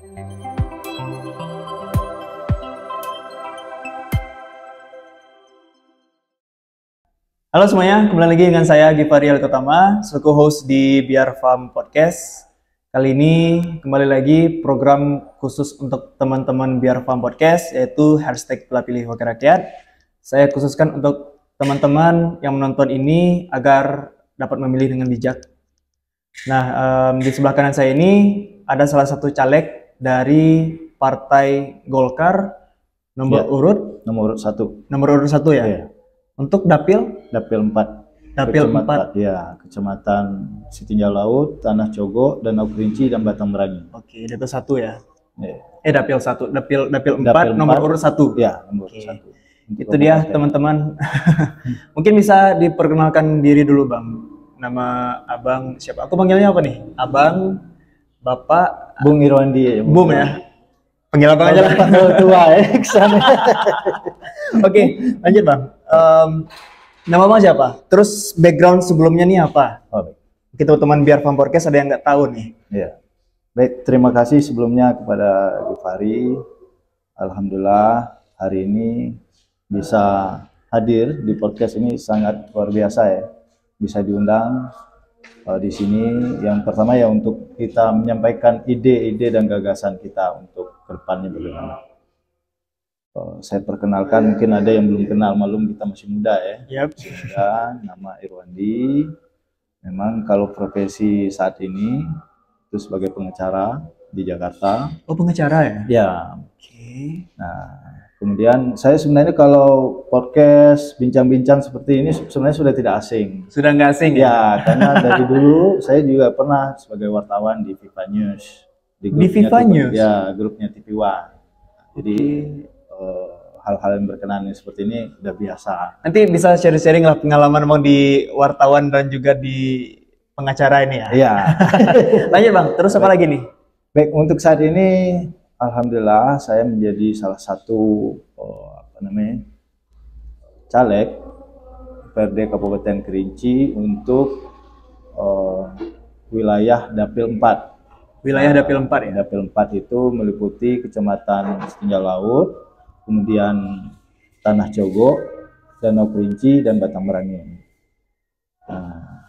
Halo semuanya, kembali lagi dengan saya Givari Alkotama, selaku host di Biar Farm Podcast. Kali ini kembali lagi program khusus untuk teman-teman Biar Farm Podcast, yaitu hashtag Pilih Wakil Rakyat. Saya khususkan untuk teman-teman yang menonton ini agar dapat memilih dengan bijak. Nah, di sebelah kanan saya ini ada salah satu caleg dari Partai Golkar, nomor urut 1. Nomor urut 1 ya? Iya. Untuk Dapil 4. Dapil 4. Ya, Kecamatan Sitinjau Laut, Tanah Cogo, Danau Kerinci, dan Batang Merangin. Oke, Dapil 1 ya. Ya. Dapil 1, Dapil 4, nomor urut 1. Ya, nomor urut 1. Itu dia teman-teman. Mungkin bisa diperkenalkan diri dulu, Bang. Nama Abang siapa? Aku panggilnya apa nih? Abang, Bapak, Bung Irwandi ya. Bung ya. Panggil abang aja lah. Tua ya. Oke, lanjut Bang. Nama Bang siapa? Terus background sebelumnya nih apa? Oh, baik. Kita teman Biar Farm Podcast ada yang nggak tahu nih. Ya. Baik, terima kasih sebelumnya kepada Givari. Alhamdulillah hari ini bisa hadir di podcast ini sangat luar biasa ya. Bisa diundang di sini. Yang pertama ya untuk kita menyampaikan ide-ide dan gagasan kita untuk kedepannya bagaimana. Saya perkenalkan, mungkin ada yang belum kenal, malum kita masih muda ya. Yep. Muda, nama Irwandi. Memang kalau profesi saat ini itu sebagai pengacara di Jakarta. Oh, pengacara ya? Ya. Oke. Nah, kemudian saya sebenarnya kalau podcast bincang-bincang seperti ini sebenarnya sudah tidak asing. Sudah nggak asing ya? Karena dari dulu saya juga pernah sebagai wartawan di Viva News. Di Viva News? Ya, grupnya TV One. Jadi hal-hal yang berkenaan seperti ini udah biasa. Nanti bisa sharing-sharing lah pengalaman Bang di wartawan dan juga di pengacara ini ya? Iya. Lanjut Bang, terus apa lagi nih? Baik, untuk saat ini alhamdulillah saya menjadi salah satu caleg DPRD Kabupaten Kerinci untuk wilayah Dapil 4. Wilayah Dapil 4 ya? Dapil 4 itu meliputi Kecamatan Sitinjau Laut, kemudian Tanah Cogo, Danau Kerinci, dan Batang Merangin. Nah,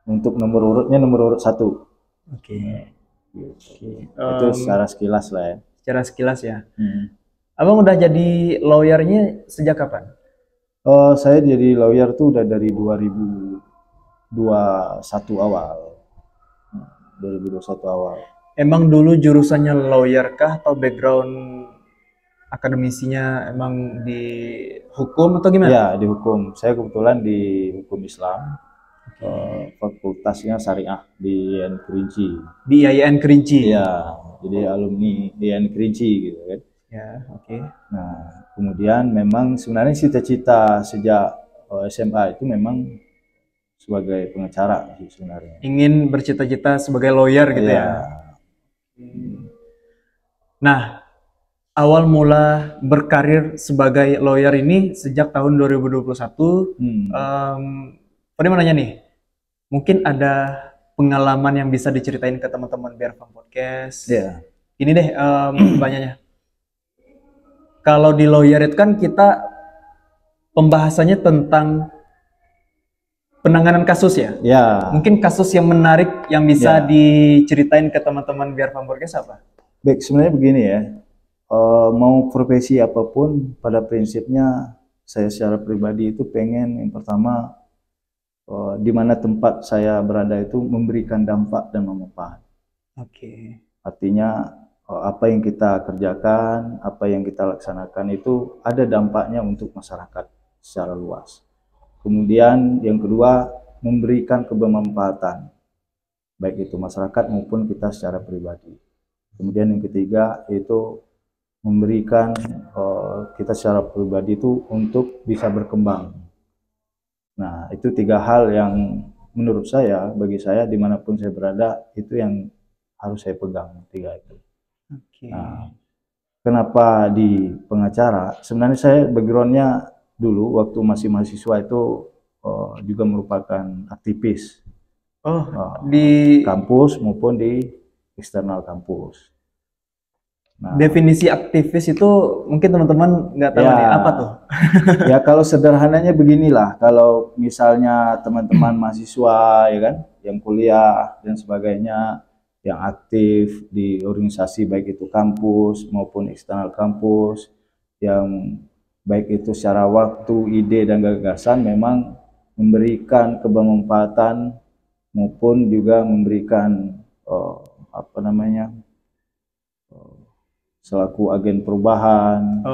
untuk nomor urutnya nomor urut 1. Oke. Itu secara sekilas lah ya. Secara sekilas ya. Abang udah jadi lawyernya sejak kapan? Saya jadi lawyer tuh udah dari 2021 awal. 2021 awal. Emang dulu jurusannya lawyer kah atau background akademisinya emang di hukum atau gimana? Ya, di hukum. Saya kebetulan di hukum Islam. Fakultasnya Syariah di IAIN Kerinci. Di IAIN Kerinci? Iya, jadi alumni IAIN Kerinci gitu kan. Ya, oke. Nah, kemudian memang sebenarnya cita-cita sejak SMA itu memang sebagai pengacara sih sebenarnya. Ingin bercita-cita sebagai lawyer gitu ya? Nah, awal mula berkarir sebagai lawyer ini sejak tahun 2021. Tadi mau nanya nih, mungkin ada pengalaman yang bisa diceritain ke teman-teman Biar Farm Podcast. Iya. Ini deh pertanyaannya. Kalau di lawyer itu kan kita pembahasannya tentang penanganan kasus ya? Ya. Mungkin kasus yang menarik yang bisa diceritain ke teman-teman Biar Farm Podcast apa? Baik, sebenarnya begini ya. Mau profesi apapun, pada prinsipnya saya secara pribadi itu pengen yang pertama di mana tempat saya berada itu memberikan dampak dan manfaat. Oke. Artinya apa yang kita kerjakan, apa yang kita laksanakan itu ada dampaknya untuk masyarakat secara luas. Kemudian yang kedua, memberikan kebermanfaatan, baik itu masyarakat maupun kita secara pribadi. Kemudian yang ketiga yaitu memberikan kita secara pribadi itu untuk bisa berkembang. Nah, itu 3 hal yang menurut saya, bagi saya dimanapun saya berada, itu yang harus saya pegang, 3 itu. Nah, kenapa di pengacara? Sebenarnya saya backgroundnya dulu waktu masih mahasiswa itu juga merupakan aktivis. Di kampus maupun di eksternal kampus. Nah, Definisi aktivis itu mungkin teman-teman nggak tahu ya, nih, apa tuh? ya kalau sederhananya beginilah, kalau misalnya teman-teman mahasiswa ya kan, yang kuliah dan sebagainya, yang aktif di organisasi baik itu kampus maupun eksternal kampus, yang baik itu secara waktu, ide dan gagasan memang memberikan kebermanfaatan maupun juga memberikan apa namanya, selaku agen perubahan.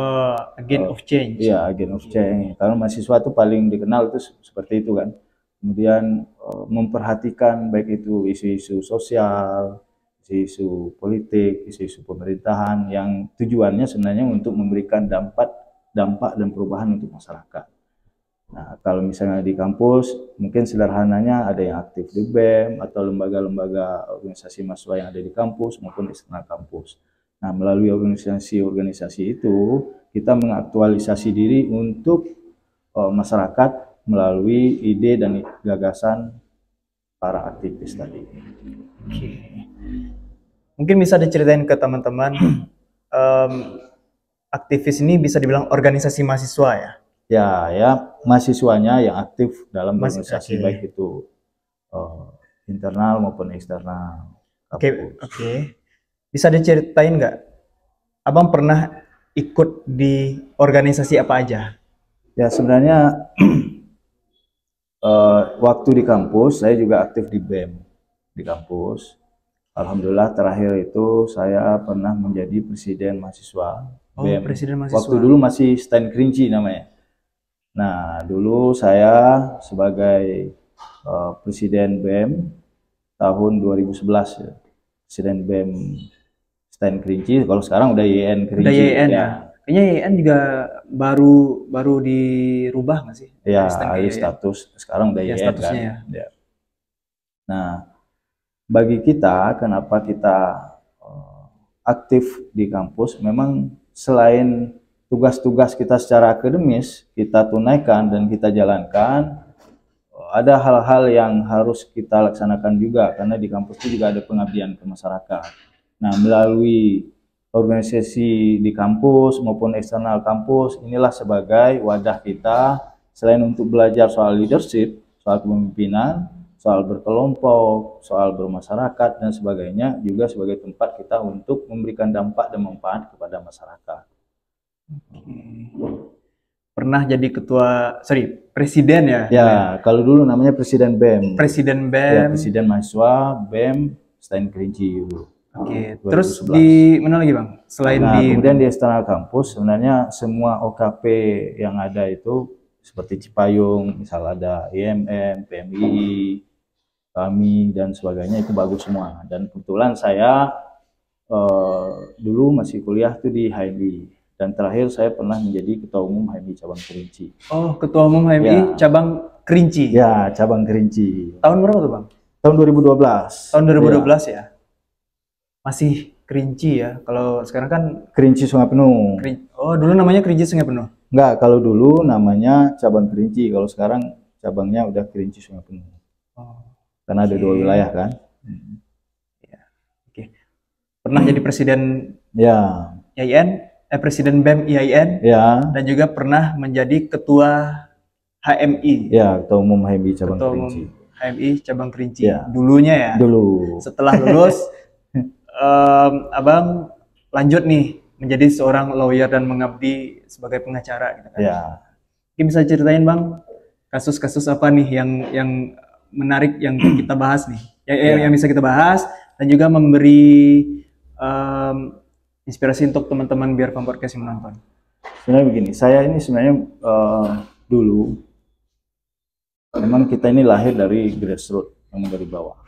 Agent of change. Iya, agen of change. Karena mahasiswa itu paling dikenal itu seperti itu kan. Kemudian memperhatikan baik itu isu-isu sosial, isu-isu politik, isu-isu pemerintahan yang tujuannya sebenarnya untuk memberikan dampak dan perubahan untuk masyarakat. Nah, kalau misalnya di kampus, mungkin sederhananya ada yang aktif di BEM atau lembaga-lembaga organisasi mahasiswa yang ada di kampus maupun eksternal kampus. Nah, melalui organisasi-organisasi itu, kita mengaktualisasi diri untuk masyarakat melalui ide dan gagasan para aktivis tadi. Oke. Mungkin bisa diceritain ke teman-teman, aktivis ini bisa dibilang organisasi mahasiswa ya? Ya, mahasiswanya yang aktif dalam organisasi baik itu internal maupun eksternal. Oke. Bisa diceritain nggak, Abang pernah ikut di organisasi apa aja? Ya sebenarnya waktu di kampus saya juga aktif di BEM di kampus. Alhamdulillah terakhir itu saya pernah menjadi presiden mahasiswa BEM. Presiden mahasiswa. Waktu dulu masih Stand Kerinci namanya. Nah dulu saya sebagai presiden BEM tahun 2011 ya. Presiden BEM Stand Kerinci, kalau sekarang udah YN Kerinci. Udah YN ya. Kayaknya YN juga baru dirubah nggak sih? Ya, alih status. Sekarang udah YN kan. Ya. Nah, bagi kita, kenapa kita aktif di kampus, memang selain tugas-tugas kita secara akademis, kita tunaikan dan kita jalankan, ada hal-hal yang harus kita laksanakan juga, karena di kampus itu juga ada pengabdian ke masyarakat. Nah, melalui organisasi di kampus maupun eksternal kampus, inilah sebagai wadah kita, selain untuk belajar soal leadership, soal kepemimpinan, soal berkelompok, soal bermasyarakat, dan sebagainya, juga sebagai tempat kita untuk memberikan dampak dan manfaat kepada masyarakat. Pernah jadi presiden ya? Ya, kalau dulu namanya presiden BEM. Presiden BEM. Ya, presiden mahasiswa BEM Stand Kerinci. Oke, terus di mana lagi Bang? Selain kemudian di eksternal kampus, sebenarnya semua OKP yang ada itu seperti Cipayung, misal ada IMM, PMI, kami dan sebagainya, itu bagus semua. Dan kebetulan saya dulu masih kuliah tuh di HMI, dan terakhir saya pernah menjadi ketua umum HMI cabang Kerinci. Oh, ketua umum HMI cabang Kerinci. Ya, cabang Kerinci. Tahun berapa tuh Bang? Tahun 2012. Tahun 2012 ya. Masih Kerinci ya. Kalau sekarang kan Kerinci Sungai Penuh. Oh, dulu namanya Kerinci Sungai Penuh. Enggak, kalau dulu namanya cabang Kerinci, kalau sekarang cabangnya udah Kerinci Sungai Penuh. Oh. Karena ada dua wilayah kan. Ya. Oke. Pernah jadi presiden ya IAIN, presiden BEM IAIN. Ya. Dan juga pernah menjadi ketua HMI. Ya, ketua umum HMI cabang Kerinci. HMI cabang Kerinci. Ya. Dulunya ya. Dulu. Setelah lulus Abang lanjut nih menjadi seorang lawyer dan mengabdi sebagai pengacara gitu kan. Ya. Mungkin bisa ceritain Bang, kasus-kasus apa nih yang menarik yang kita bahas nih, yang bisa kita bahas, dan juga memberi inspirasi untuk teman-teman biar Farm Podcast yang menonton. Sebenarnya begini, saya ini sebenarnya dulu memang kita ini lahir dari grassroots, memang dari bawah,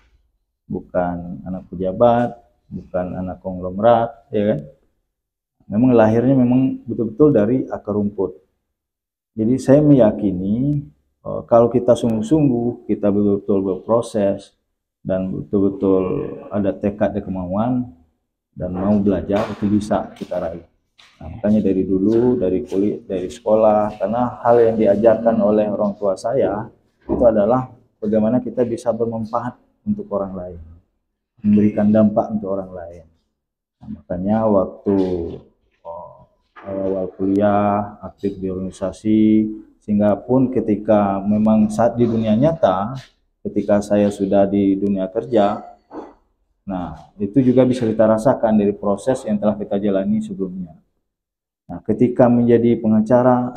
bukan anak pejabat, bukan anak konglomerat, ya kan? Memang lahirnya memang betul-betul dari akar rumput. Jadi saya meyakini kalau kita sungguh-sungguh, kita betul-betul berproses dan betul-betul ada tekad dan kemauan dan mau belajar, itu bisa kita raih. Nah, makanya dari dulu, dari kuliah, dari sekolah, karena hal yang diajarkan oleh orang tua saya itu adalah bagaimana kita bisa bermanfaat untuk orang lain, memberikan dampak untuk orang lain. Nah, makanya waktu awal-awal kuliah aktif di organisasi, sehingga pun ketika memang saat di dunia nyata, ketika saya sudah di dunia kerja, nah itu juga bisa kita rasakan dari proses yang telah kita jalani sebelumnya. Nah, ketika menjadi pengacara,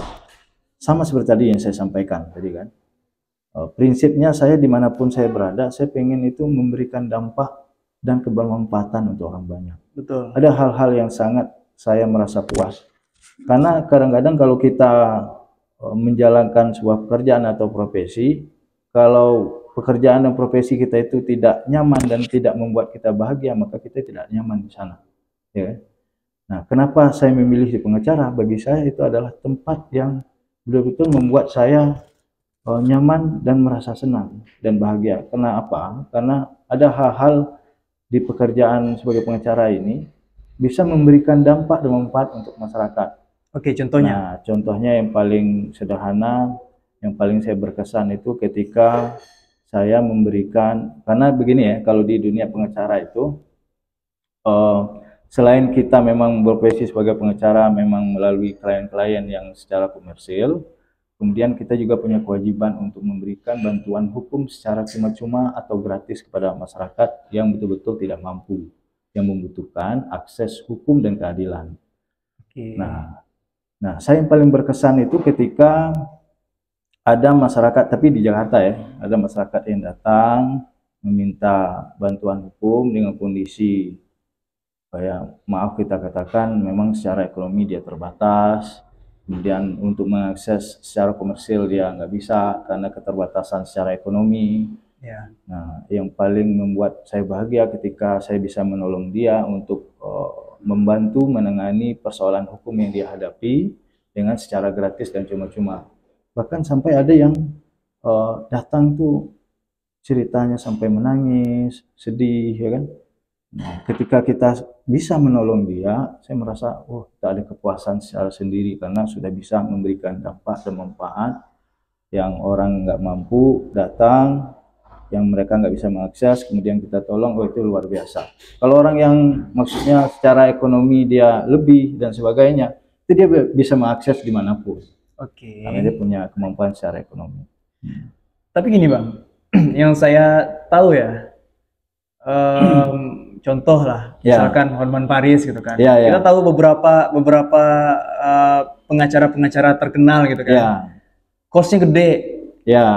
sama seperti tadi yang saya sampaikan tadi kan, prinsipnya saya dimanapun saya berada, saya pengen itu memberikan dampak dan kebermanfaatan untuk orang banyak. Betul. Ada hal-hal yang sangat saya merasa puas. Karena kadang-kadang kalau kita menjalankan sebuah pekerjaan atau profesi, kalau pekerjaan dan profesi kita itu tidak nyaman dan tidak membuat kita bahagia, maka kita tidak nyaman di sana. Ya. Nah, kenapa saya memilih di pengacara? Bagi saya itu adalah tempat yang betul-betul membuat saya nyaman dan merasa senang dan bahagia. Kenapa? Karena ada hal-hal di pekerjaan sebagai pengacara ini bisa memberikan dampak dan manfaat untuk masyarakat. Oke, contohnya? Nah, contohnya yang paling sederhana, yang paling saya berkesan itu ketika saya memberikan, karena begini ya, kalau di dunia pengacara itu, selain kita memang berprofesi sebagai pengacara, memang melalui klien-klien yang secara komersil, kemudian kita juga punya kewajiban untuk memberikan bantuan hukum secara cuma-cuma atau gratis kepada masyarakat yang betul-betul tidak mampu, yang membutuhkan akses hukum dan keadilan. Oke. Nah, saya yang paling berkesan itu ketika ada masyarakat, tapi di Jakarta ya, ada masyarakat yang datang meminta bantuan hukum dengan kondisi kayak, maaf kita katakan memang secara ekonomi dia terbatas, kemudian untuk mengakses secara komersil dia nggak bisa karena keterbatasan secara ekonomi. Ya. Nah, yang paling membuat saya bahagia ketika saya bisa menolong dia untuk membantu menangani persoalan hukum yang dia hadapi dengan secara gratis dan cuma-cuma. Bahkan sampai ada yang datang tuh ceritanya sampai menangis, sedih, ya kan. Nah, ketika kita bisa menolong dia, saya merasa, oh, kita ada kepuasan secara sendiri karena sudah bisa memberikan dampak dan manfaat yang orang nggak mampu datang, yang mereka nggak bisa mengakses, kemudian kita tolong, oh itu luar biasa. Kalau orang yang maksudnya secara ekonomi dia lebih dan sebagainya, itu dia bisa mengakses dimanapun. Oke. Karena dia punya kemampuan secara ekonomi. Tapi gini Bang, yang saya tahu ya, contoh lah, misalkan Hotman Paris gitu kan. Kita tahu beberapa pengacara-pengacara terkenal gitu kan. Cost-nya gede.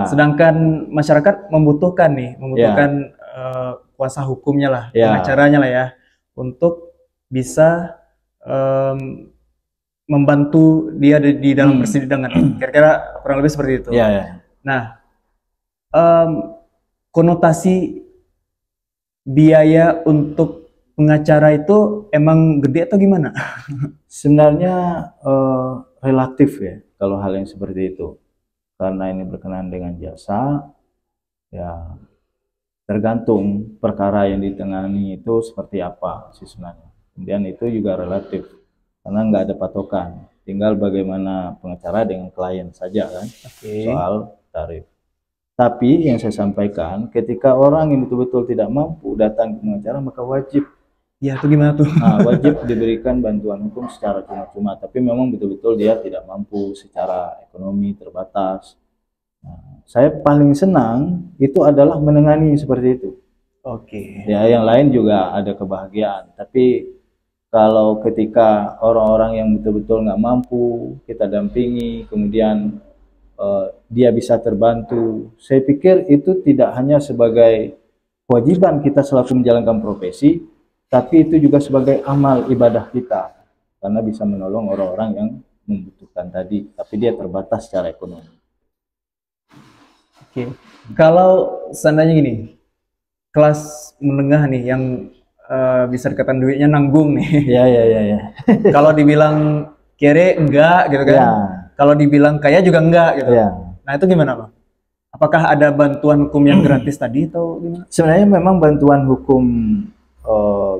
Sedangkan masyarakat membutuhkan kuasa hukumnya lah, pengacaranya lah ya, untuk bisa membantu dia di dalam persidangan. Kira-kira kurang lebih seperti itu. Nah, konotasi biaya untuk pengacara itu emang gede atau gimana? Sebenarnya relatif ya kalau hal yang seperti itu. Karena ini berkenaan dengan jasa, ya tergantung perkara yang ditangani itu seperti apa sih sebenarnya. Kemudian itu juga relatif, karena nggak ada patokan. Tinggal bagaimana pengacara dengan klien saja kan, soal tarif. Tapi yang saya sampaikan, ketika orang yang betul-betul tidak mampu datang ke pengacara, maka wajib. Ya, itu gimana tuh? Nah, wajib diberikan bantuan hukum secara cuma-cuma, tapi memang betul-betul dia tidak mampu secara ekonomi terbatas. Nah, saya paling senang itu adalah menangani seperti itu. Oke. Ya, yang lain juga ada kebahagiaan, tapi kalau ketika orang-orang yang betul-betul nggak mampu kita dampingi, kemudian dia bisa terbantu, saya pikir itu tidak hanya sebagai kewajiban kita selaku menjalankan profesi, tapi itu juga sebagai amal ibadah kita, karena bisa menolong orang-orang yang membutuhkan tadi, tapi dia terbatas secara ekonomi. Oke. Kalau seandainya gini, kelas menengah nih yang bisa dikatakan duitnya nanggung nih. Ya. Kalau dibilang kere enggak gitu kan. Kalau dibilang kaya juga enggak gitu. Nah, itu gimana, Bang? Apakah ada bantuan hukum yang gratis tadi atau gimana? Sebenarnya memang bantuan hukum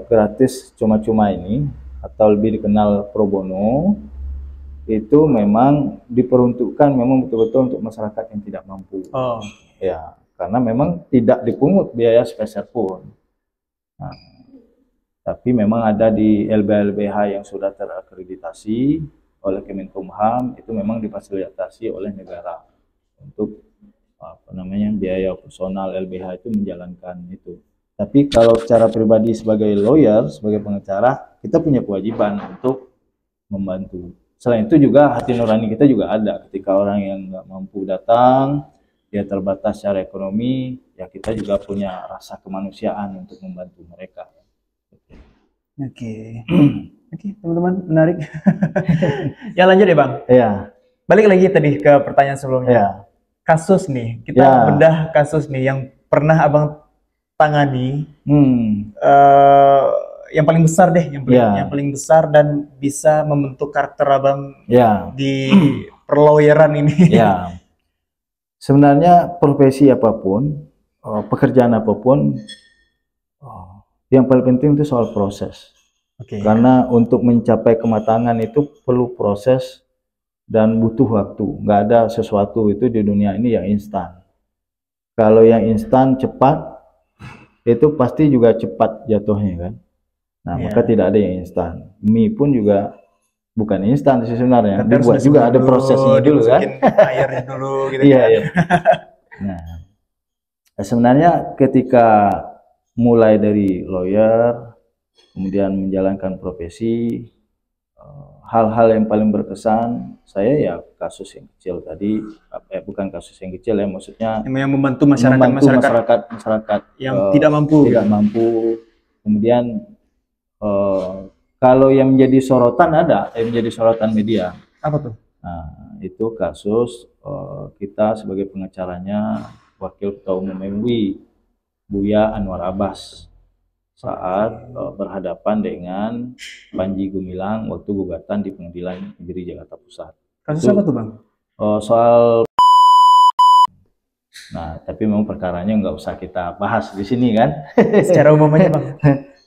gratis cuma-cuma ini, atau lebih dikenal pro bono, itu memang diperuntukkan memang betul-betul untuk masyarakat yang tidak mampu. Ya, karena memang tidak dipungut biaya sepeser pun. Nah, Tapi memang ada di LBH-LBH yang sudah terakreditasi oleh Kemenkumham, itu memang difasilitasi oleh negara untuk biaya personal LBH itu menjalankan itu. Tapi kalau secara pribadi sebagai lawyer, sebagai pengacara, kita punya kewajiban untuk membantu. Selain itu juga hati nurani kita juga ada. Ketika orang yang nggak mampu datang, dia terbatas secara ekonomi, ya kita juga punya rasa kemanusiaan untuk membantu mereka. Oke, teman-teman, menarik. Ya lanjut ya Bang. Iya. Balik lagi tadi ke pertanyaan sebelumnya. Ya. Kasus nih, kita bedah kasus nih yang pernah Abang tangani. Yang paling besar deh, yang paling besar dan bisa membentuk karakter Abang di perlawyeran ini. Ya. Sebenarnya profesi apapun, pekerjaan apapun, yang paling penting itu soal proses. Karena untuk mencapai kematangan itu perlu proses dan butuh waktu. Nggak ada sesuatu itu di dunia ini yang instan. Kalau yang instan cepat, itu pasti juga cepat jatuhnya kan. Nah, maka tidak ada yang instan. Mie pun juga bukan instan sih sebenarnya. Dibuat juga ada prosesnya dulu kan. Airnya dulu gitu. Iya. Nah, sebenarnya ketika mulai dari lawyer, kemudian menjalankan profesi, hal-hal yang paling berkesan saya ya kasus yang kecil tadi, bukan kasus yang kecil ya, maksudnya yang membantu masyarakat yang tidak mampu. Kemudian kalau yang menjadi sorotan yang menjadi sorotan media. Apa tuh? Nah, itu kasus kita sebagai pengacaranya Wakil Ketua Umum MUI Buya Anwar Abbas saat berhadapan dengan Panji Gumilang waktu gugatan di Pengadilan Negeri Jakarta Pusat. Kasus apa tuh Bang? Soal. Nah, tapi memang perkaranya nggak usah kita bahas di sini kan. Secara umum aja Bang.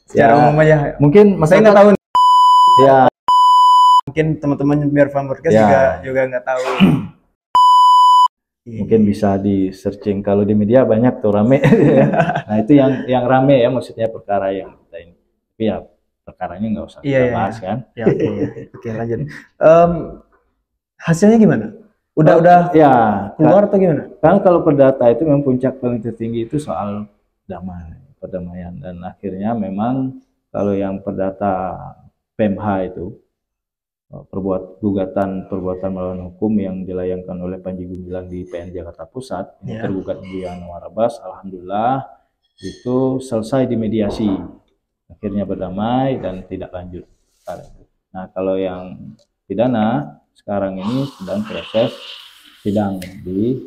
Secara umum aja. Mungkin saya nggak tahu. Ya. Mungkin teman-teman biar Farm Podcast juga nggak tahu. Mungkin bisa di searching, kalau di media banyak tuh rame. Nah itu yang rame ya, maksudnya perkara yang kita ini. Tapi ya perkaranya nggak usah kita bahas kan. Oke, lanjut. Hasilnya gimana? Udah keluar atau gimana? Karena kalau perdata itu memang puncak paling tertinggi itu soal perdamaian, dan akhirnya memang kalau yang perdata PMH itu perbuatan melawan hukum yang dilayangkan oleh Panji Gumilang di PN Jakarta Pusat, ini tergugat Buya Anwar Abbas, alhamdulillah itu selesai dimediasi, akhirnya berdamai dan tidak lanjut. Nah kalau yang pidana sekarang ini sedang proses sidang di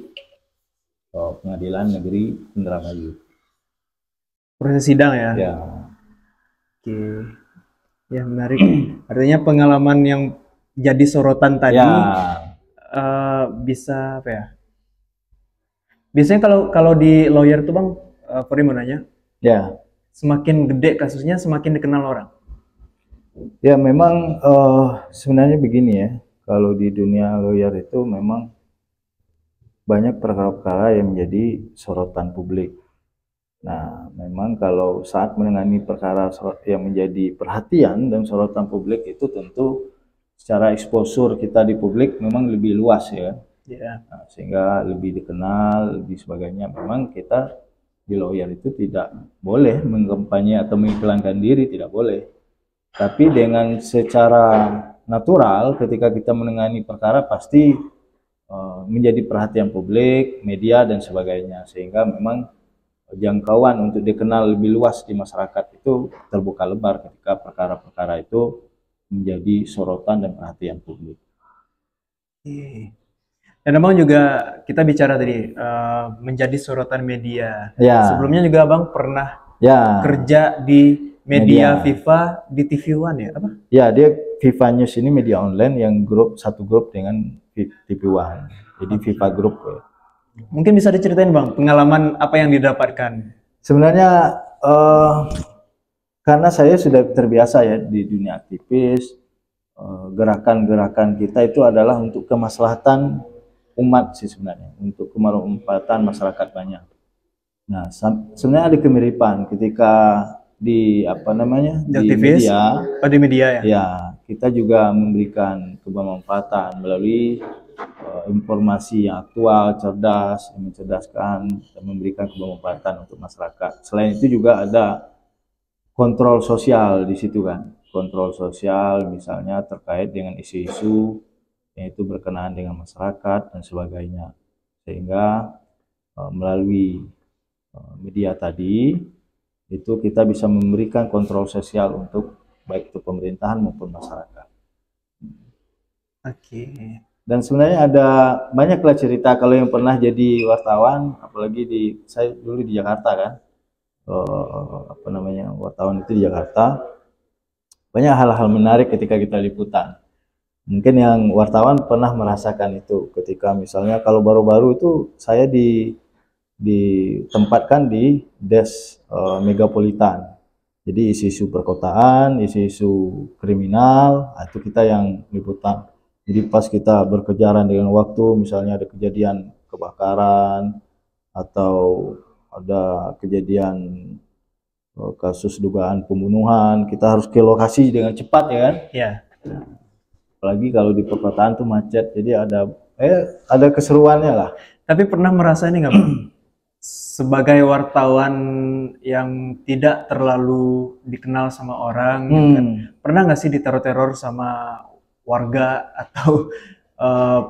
Pengadilan Negeri Indramayu. Proses sidang ya? Ya. Oke. Ya menarik. Artinya pengalaman yang jadi sorotan tadi bisa apa ya? Biasanya kalau di lawyer tuh Bang, Fori mau nanya. Ya. Semakin gede kasusnya semakin dikenal orang. Ya memang sebenarnya begini ya. Kalau di dunia lawyer itu memang banyak perkara-perkara yang menjadi sorotan publik. Nah, memang kalau saat menangani perkara yang menjadi perhatian dan sorotan publik itu tentu secara exposure kita di publik memang lebih luas ya. Nah, sehingga lebih dikenal, lebih sebagainya. Memang kita di lawyer itu tidak boleh mengkampanye atau mengiklankan diri, tidak boleh. Tapi dengan secara natural ketika kita menangani perkara pasti menjadi perhatian publik, media dan sebagainya, sehingga memang jangkauan untuk dikenal lebih luas di masyarakat itu terbuka lebar ketika perkara-perkara itu menjadi sorotan dan perhatian publik. Dan Abang juga kita bicara tadi menjadi sorotan media. Sebelumnya juga Abang pernah kerja di media FIFA di TV One ya? Apa? Ya, dia FIFA News ini media online yang satu grup dengan TV One. Jadi FIFA Group ya. Mungkin bisa diceritain Bang, pengalaman apa yang didapatkan? Sebenarnya karena saya sudah terbiasa ya di dunia aktivis, gerakan-gerakan kita itu adalah untuk kemaslahatan umat sih sebenarnya, untuk kemanfaatan masyarakat banyak. Nah, sebenarnya ada kemiripan ketika di apa namanya Di di aktivis? media, Oh, di media ya? ya kita juga memberikan kebermanfaatan melalui informasi yang aktual, cerdas, yang mencerdaskan dan memberikan kebermanfaatan untuk masyarakat. Selain itu juga ada kontrol sosial di situ kan, kontrol sosial misalnya terkait dengan isu-isu yang itu berkenaan dengan masyarakat dan sebagainya, sehingga melalui media tadi itu kita bisa memberikan kontrol sosial untuk baik itu pemerintahan maupun masyarakat. Oke. Dan sebenarnya ada banyaklah cerita kalau yang pernah jadi wartawan, apalagi saya dulu di Jakarta kan, apa namanya wartawan itu di Jakarta, banyak hal-hal menarik ketika kita liputan. Mungkin yang wartawan pernah merasakan itu ketika misalnya kalau baru-baru itu saya ditempatkan di des megapolitan. Jadi isu-isu perkotaan, isu-isu kriminal, itu kita yang liputan. Jadi pas kita berkejaran dengan waktu, misalnya ada kejadian kebakaran atau ada kejadian kasus dugaan pembunuhan, kita harus ke lokasi dengan cepat ya kan? Ya. Apalagi kalau di perkotaan tuh macet, jadi ada keseruannya lah. Tapi pernah merasa ini nggak, Bang? Sebagai wartawan yang tidak terlalu dikenal sama orang, gitu kan. Pernah nggak sih diteror-teror sama warga atau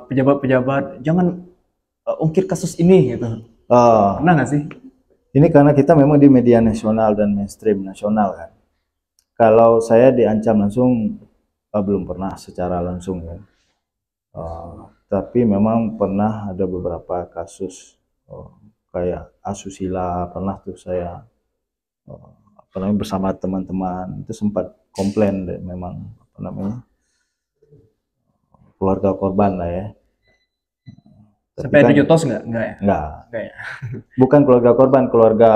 pejabat-pejabat, jangan ungkit kasus ini gitu? Pernah nggak sih? Ini karena kita memang di media nasional dan mainstream nasional kan. Kalau saya diancam langsung, belum pernah secara langsung ya. Tapi memang pernah ada beberapa kasus kayak asusila, pernah tuh saya apa namanya bersama teman-teman itu sempat komplain deh, memang apa namanya keluarga korban lah ya. Sampai ada jotos nggak? Nggak ya? Nggak ya? Bukan keluarga korban, keluarga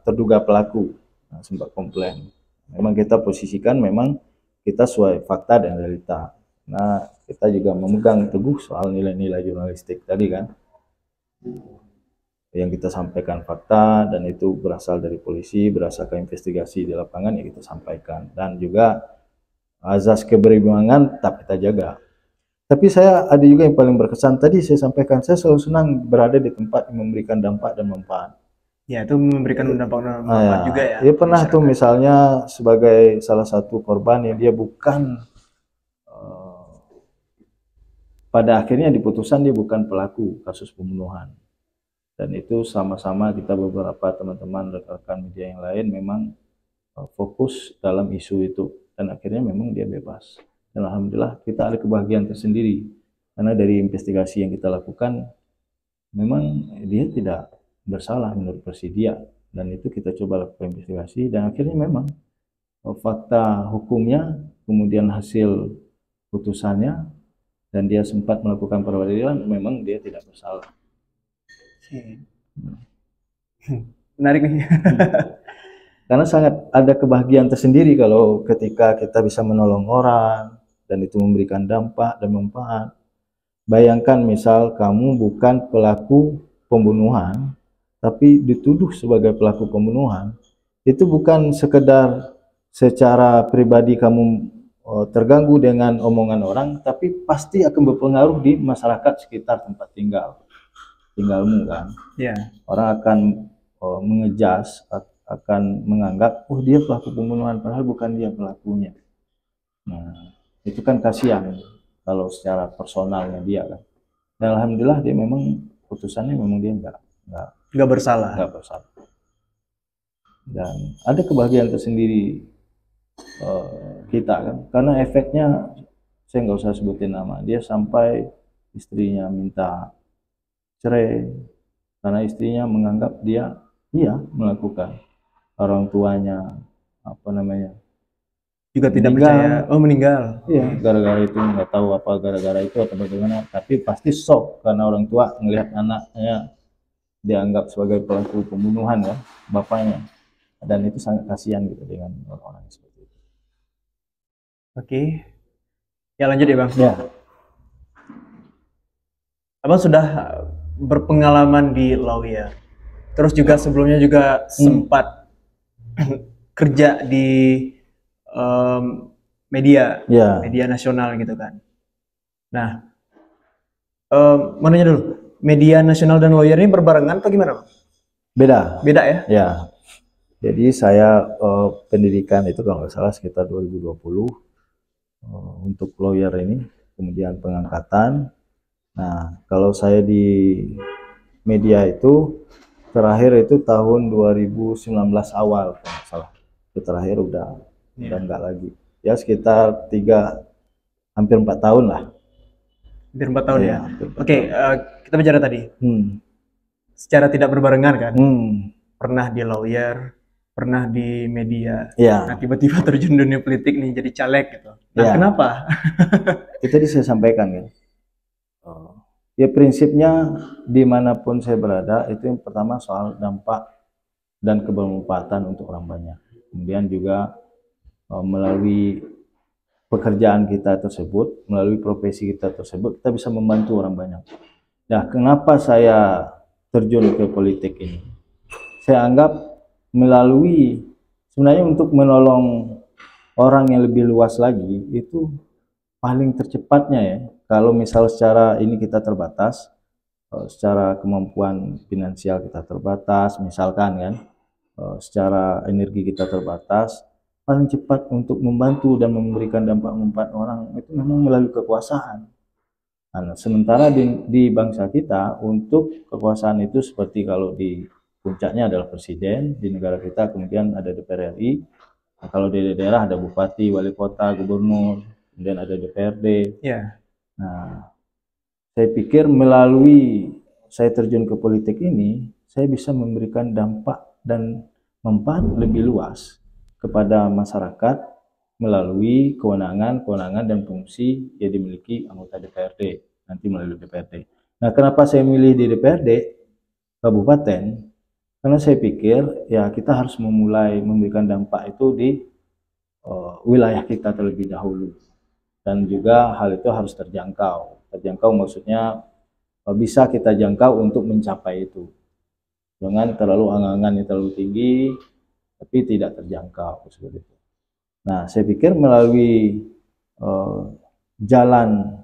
terduga pelaku sempat komplain. Memang kita posisikan memang kita sesuai fakta dan realita. Nah, kita juga memegang teguh soal nilai-nilai jurnalistik tadi kan. Yang kita sampaikan fakta dan itu berasal dari polisi, berdasarkan investigasi di lapangan yang kita sampaikan. Dan juga azas keberimbangan tetap kita jaga. Tapi saya ada juga yang paling berkesan tadi saya sampaikan, saya selalu senang berada di tempat yang memberikan dampak dan manfaat. Ya, itu memberikan dampak dan manfaat juga ya. Dia pernah tuh misalnya sebagai salah satu korban yang dia bukan pada akhirnya diputuskan dia bukan pelaku kasus pembunuhan. Dan itu sama-sama kita beberapa teman-teman rekan-rekan media yang lain memang fokus dalam isu itu dan akhirnya memang dia bebas. Dan alhamdulillah kita ada kebahagiaan tersendiri karena dari investigasi yang kita lakukan memang dia tidak bersalah menurut versi dia, dan itu kita coba lakukan investigasi dan akhirnya memang fakta hukumnya kemudian hasil putusannya dan dia sempat melakukan peradilan memang dia tidak bersalah. Menarik nih. Karena sangat ada kebahagiaan tersendiri kalau ketika kita bisa menolong orang dan itu memberikan dampak dan manfaat. Bayangkan misal kamu bukan pelaku pembunuhan, tapi dituduh sebagai pelaku pembunuhan, itu bukan sekedar secara pribadi kamu terganggu dengan omongan orang, tapi pasti akan berpengaruh di masyarakat sekitar tempat tinggalmu kan. Yeah. Orang akan mengejas, akan menganggap, oh dia pelaku pembunuhan, padahal bukan dia pelakunya. Nah, itu kan kasihan kalau secara personalnya dia kan. Dan alhamdulillah dia memang putusannya memang dia nggak bersalah. Dan ada kebahagiaan tersendiri kita kan, karena efeknya saya nggak usah sebutin nama, dia sampai istrinya minta cerai karena istrinya menganggap dia melakukan, orang tuanya apa namanya juga tidak percaya. Oh, meninggal. Iya, gara-gara itu nggak tahu apa gara-gara itu atau bagaimana, tapi pasti shock karena orang tua melihat anaknya dianggap sebagai pelaku pembunuhan ya, bapaknya, dan itu sangat kasihan gitu dengan orang-orang seperti itu. Oke, ya lanjut ya Bang. Ya. Abang sudah berpengalaman di lawyer, terus juga sebelumnya juga sempat kerja di media Ya, media nasional gitu kan. Nah, mau nanya dulu, media nasional dan lawyer ini berbarengan atau gimana, Bang? beda. Beda ya? Ya, jadi saya pendidikan itu kalau nggak salah sekitar 2020 untuk lawyer ini, kemudian pengangkatan. Nah, kalau saya di media itu terakhir itu tahun 2019 awal kalau nggak salah. Itu terakhir udah enggak lagi. Ya sekitar hampir 4 tahun lah. Hampir 4 tahun ya. Iya, hampir 4 Oke, tahun. kita bicara tadi secara tidak berbarengan kan. Pernah di lawyer, pernah di media. Iya. Nah, tiba-tiba terjun dunia politik nih jadi caleg gitu. Nah, Iya. kenapa? Itu tadi saya sampaikan kan. Ya prinsipnya dimanapun saya berada itu yang pertama soal dampak dan kebermanfaatan untuk orang banyak. Kemudian juga melalui pekerjaan kita tersebut, melalui profesi kita tersebut, kita bisa membantu orang banyak. Nah, kenapa saya terjun ke politik ini? Saya anggap melalui sebenarnya untuk menolong orang yang lebih luas lagi itu paling tercepatnya ya. Kalau misal secara ini kita terbatas, secara kemampuan finansial kita terbatas, misalkan kan, secara energi kita terbatas, paling cepat untuk membantu dan memberikan dampak manfaat orang itu memang melalui kekuasaan. Nah, sementara di bangsa kita untuk kekuasaan itu seperti kalau di puncaknya adalah presiden, di negara kita kemudian ada DPR RI, nah, kalau di daerah ada bupati, wali kota, gubernur, kemudian ada DPRD. Ya. Nah, saya pikir melalui saya terjun ke politik ini, saya bisa memberikan dampak dan manfaat lebih luas kepada masyarakat melalui kewenangan dan fungsi yang dimiliki anggota DPRD, nanti melalui DPRD. Nah, kenapa saya milih di DPRD kabupaten? Karena saya pikir ya kita harus memulai memberikan dampak itu di wilayah kita terlebih dahulu. Dan juga hal itu harus terjangkau. Terjangkau maksudnya bisa kita jangkau untuk mencapai itu. Jangan terlalu angan-angan yang terlalu tinggi, tapi tidak terjangkau seperti itu. Nah, saya pikir melalui jalan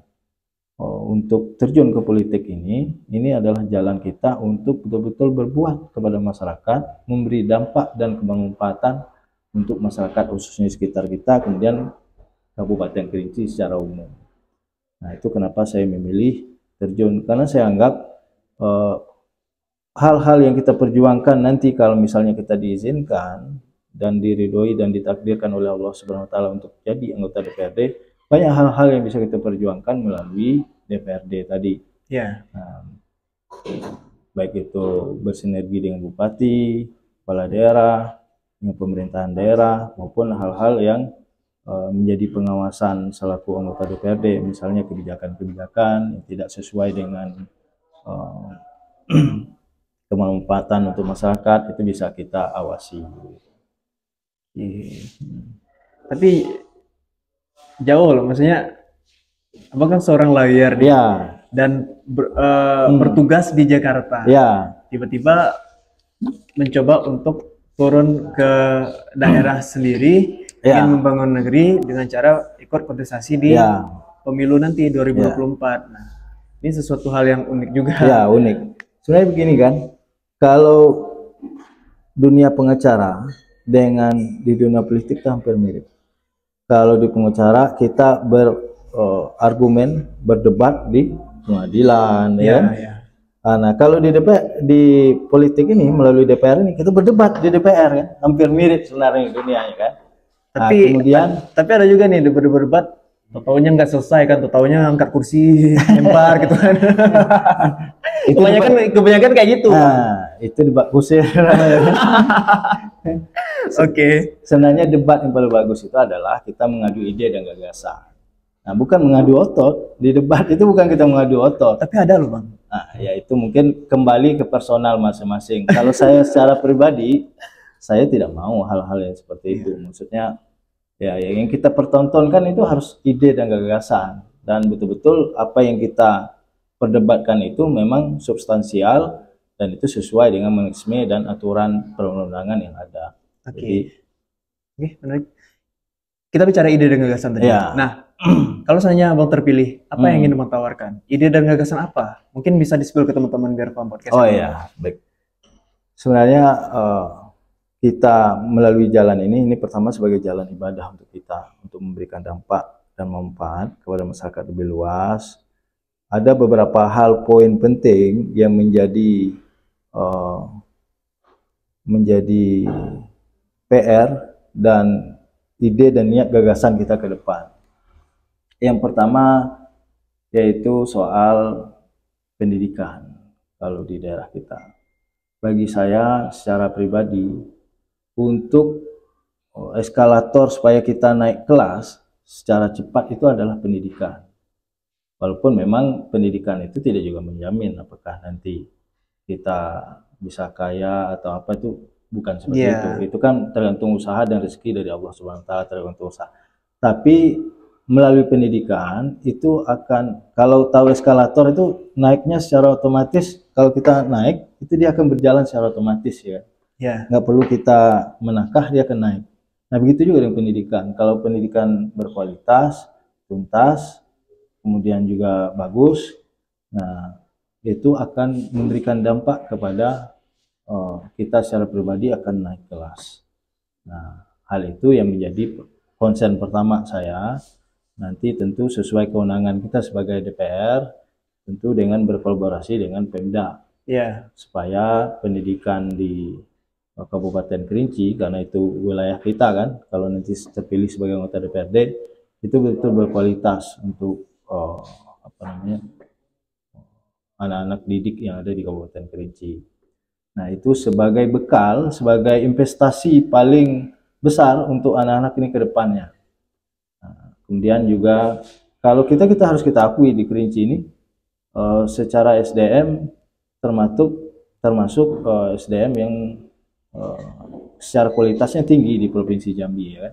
untuk terjun ke politik ini adalah jalan kita untuk betul-betul berbuat kepada masyarakat, memberi dampak dan kebermanfaatan untuk masyarakat khususnya sekitar kita, kemudian Kabupaten Kerinci secara umum. Nah, itu kenapa saya memilih terjun, karena saya anggap hal-hal yang kita perjuangkan nanti kalau misalnya kita diizinkan dan diridhoi dan ditakdirkan oleh Allah Subhanahu wa taala untuk jadi anggota DPRD, banyak hal-hal yang bisa kita perjuangkan melalui DPRD tadi. Ya. Nah, baik itu bersinergi dengan bupati, kepala daerah, dengan pemerintahan daerah, maupun hal-hal yang menjadi pengawasan selaku anggota DPRD, misalnya kebijakan-kebijakan yang tidak sesuai dengan kemanfaatan untuk masyarakat, itu bisa kita awasi. Tapi jauh loh, maksudnya Abang kan seorang lawyer nih, ya, dan bertugas di Jakarta. Ya. Tiba-tiba mencoba untuk turun ke daerah sendiri, ingin membangun negeri dengan cara ikut kontestasi di pemilu nanti 2024. Nah, ini sesuatu hal yang unik juga. Ya, unik. Sebenarnya begini kan, kalau dunia pengacara dengan di dunia politik itu hampir mirip. Kalau di pengacara kita berargumen, berdebat di pengadilan, ya. Nah, kalau di politik ini melalui DPR ini kita berdebat di DPR kan, hampir mirip sebenarnya dunianya kan. Tapi nah, kemudian tapi ada juga nih debat, taunya nggak selesai kan, taunya angkat kursi, lempar gitu kan. Kebanyakan kayak gitu. Nah, itu debat kusir. Oke. Sebenarnya debat yang paling bagus itu adalah kita mengadu ide dan gagasan. Nah, bukan mengadu otot. Di debat itu bukan kita mengadu otot. Tapi ada loh, Bang. Nah, ya itu mungkin kembali ke personal masing-masing. Kalau saya secara pribadi, saya tidak mau hal-hal yang seperti itu. Maksudnya, ya yang kita pertontonkan itu harus ide dan gagasan. Dan betul-betul apa yang kita perdebatkan itu memang substansial dan itu sesuai dengan mekanisme dan aturan perundang-undangan yang ada. Jadi Oke, menarik. Kita bicara ide dan gagasan tadi. Ya. Nah, kalau seandainya Abang terpilih, apa yang ingin Abang tawarkan? Ide dan gagasan apa? Mungkin bisa di-spill ke teman-teman biar paham podcast. Oh iya, baik. Sebenarnya kita melalui jalan ini pertama sebagai jalan ibadah untuk kita, untuk memberikan dampak dan manfaat kepada masyarakat lebih luas. Ada beberapa hal poin penting yang menjadi PR dan ide dan niat gagasan kita ke depan. Yang pertama yaitu soal pendidikan kalau di daerah kita. Bagi saya secara pribadi, untuk eskalator supaya kita naik kelas secara cepat itu adalah pendidikan. Walaupun memang pendidikan itu tidak juga menjamin apakah nanti kita bisa kaya atau apa, itu bukan seperti itu. Itu kan tergantung usaha dan rezeki dari Allah Subhanahu wa taala, tergantung usaha. Tapi melalui pendidikan itu akan, kalau tahu eskalator itu naiknya secara otomatis, kalau kita naik itu dia akan berjalan secara otomatis ya. Nggak perlu kita menangkah, dia akan naik. Nah begitu juga dengan pendidikan. Kalau pendidikan berkualitas, tuntas, kemudian juga bagus, nah itu akan memberikan dampak kepada kita secara pribadi akan naik kelas. Nah hal itu yang menjadi concern pertama saya. Nanti tentu sesuai kewenangan kita sebagai DPR, tentu dengan berkolaborasi dengan Pemda, supaya pendidikan di Kabupaten Kerinci, karena itu wilayah kita kan, kalau nanti terpilih sebagai anggota DPRD, itu betul berkualitas untuk anak-anak didik yang ada di Kabupaten Kerinci. Nah itu sebagai bekal, sebagai investasi paling besar untuk anak-anak ini ke depannya. Nah, kemudian juga kalau kita harus kita akui di Kerinci ini secara SDM termasuk SDM yang secara kualitasnya tinggi di Provinsi Jambi ya.